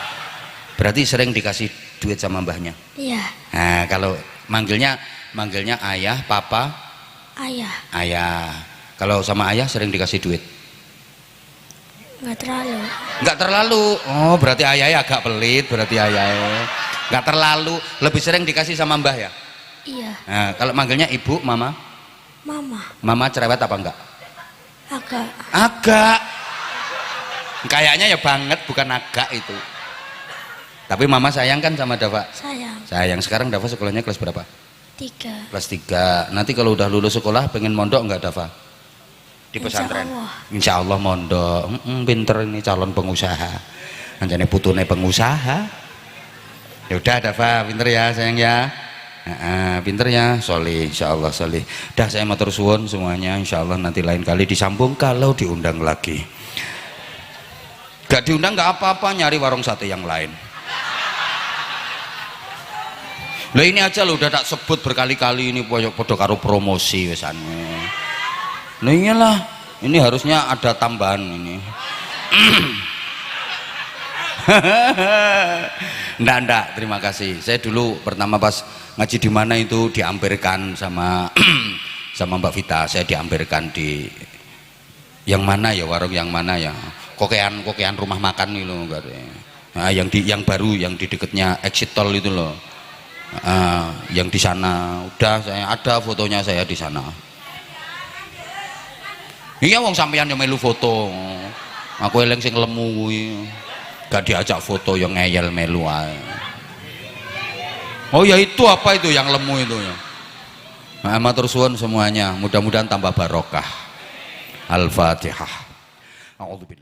Berarti sering dikasih duit sama mbahnya. Iya. Nah, kalau manggilnya ayah, papa, Ayah. ayah. Kalau sama ayah sering dikasih duit? Enggak terlalu. Enggak terlalu. Oh, berarti ayahnya agak pelit, berarti ayahnya. Enggak terlalu, lebih sering dikasih sama mbah ya? Iya. Nah, kalau manggilnya ibu, mama? Mama. Mama cerewet apa enggak? Agak. Agak. Kayaknya ya banget, bukan agak itu. Tapi mama sayang kan sama Dava? Sayang. Sayang. Sekarang Dava sekolahnya kelas berapa? 3. Kelas 3. Nanti kalau udah lulus sekolah pengen mondok enggak Dava? Di pesantren? Insya Allah mondok. Pinter ini calon pengusaha. Anjane putune pengusaha. Ya udah Dava, pinter ya sayang ya. Pinter ya, solih, insya Allah solih. Dah saya matur suwun semuanya, insya Allah nanti lain kali disambung kalau diundang lagi. Gak diundang gak apa-apa, nyari warung sate yang lain. Lah ini aja lo udah tak sebut berkali-kali ini podo karo promosi wesane. Nah iyalah, ini harusnya ada tambahan ini. Ndak, terima kasih. Saya dulu pertama pas ngaji di mana itu diampirkan sama sama Mbak Vita. Saya diampirkan di yang mana ya, warung yang mana ya, kokean rumah makan itu loh. Nah, yang baru yang di dekatnya exit tol itu loh. Yang di sana udah saya ada fotonya saya di sana. Iya wong sampeyan yang melu foto. Aku eling sing lemu kuwi. Gak diajak foto yang ngeyel melu ae. Oh ya itu apa itu yang lemu itu ya. Nah, matur suwun semuanya, mudah-mudahan tambah barokah. Al-Fatihah. A'udzubillah.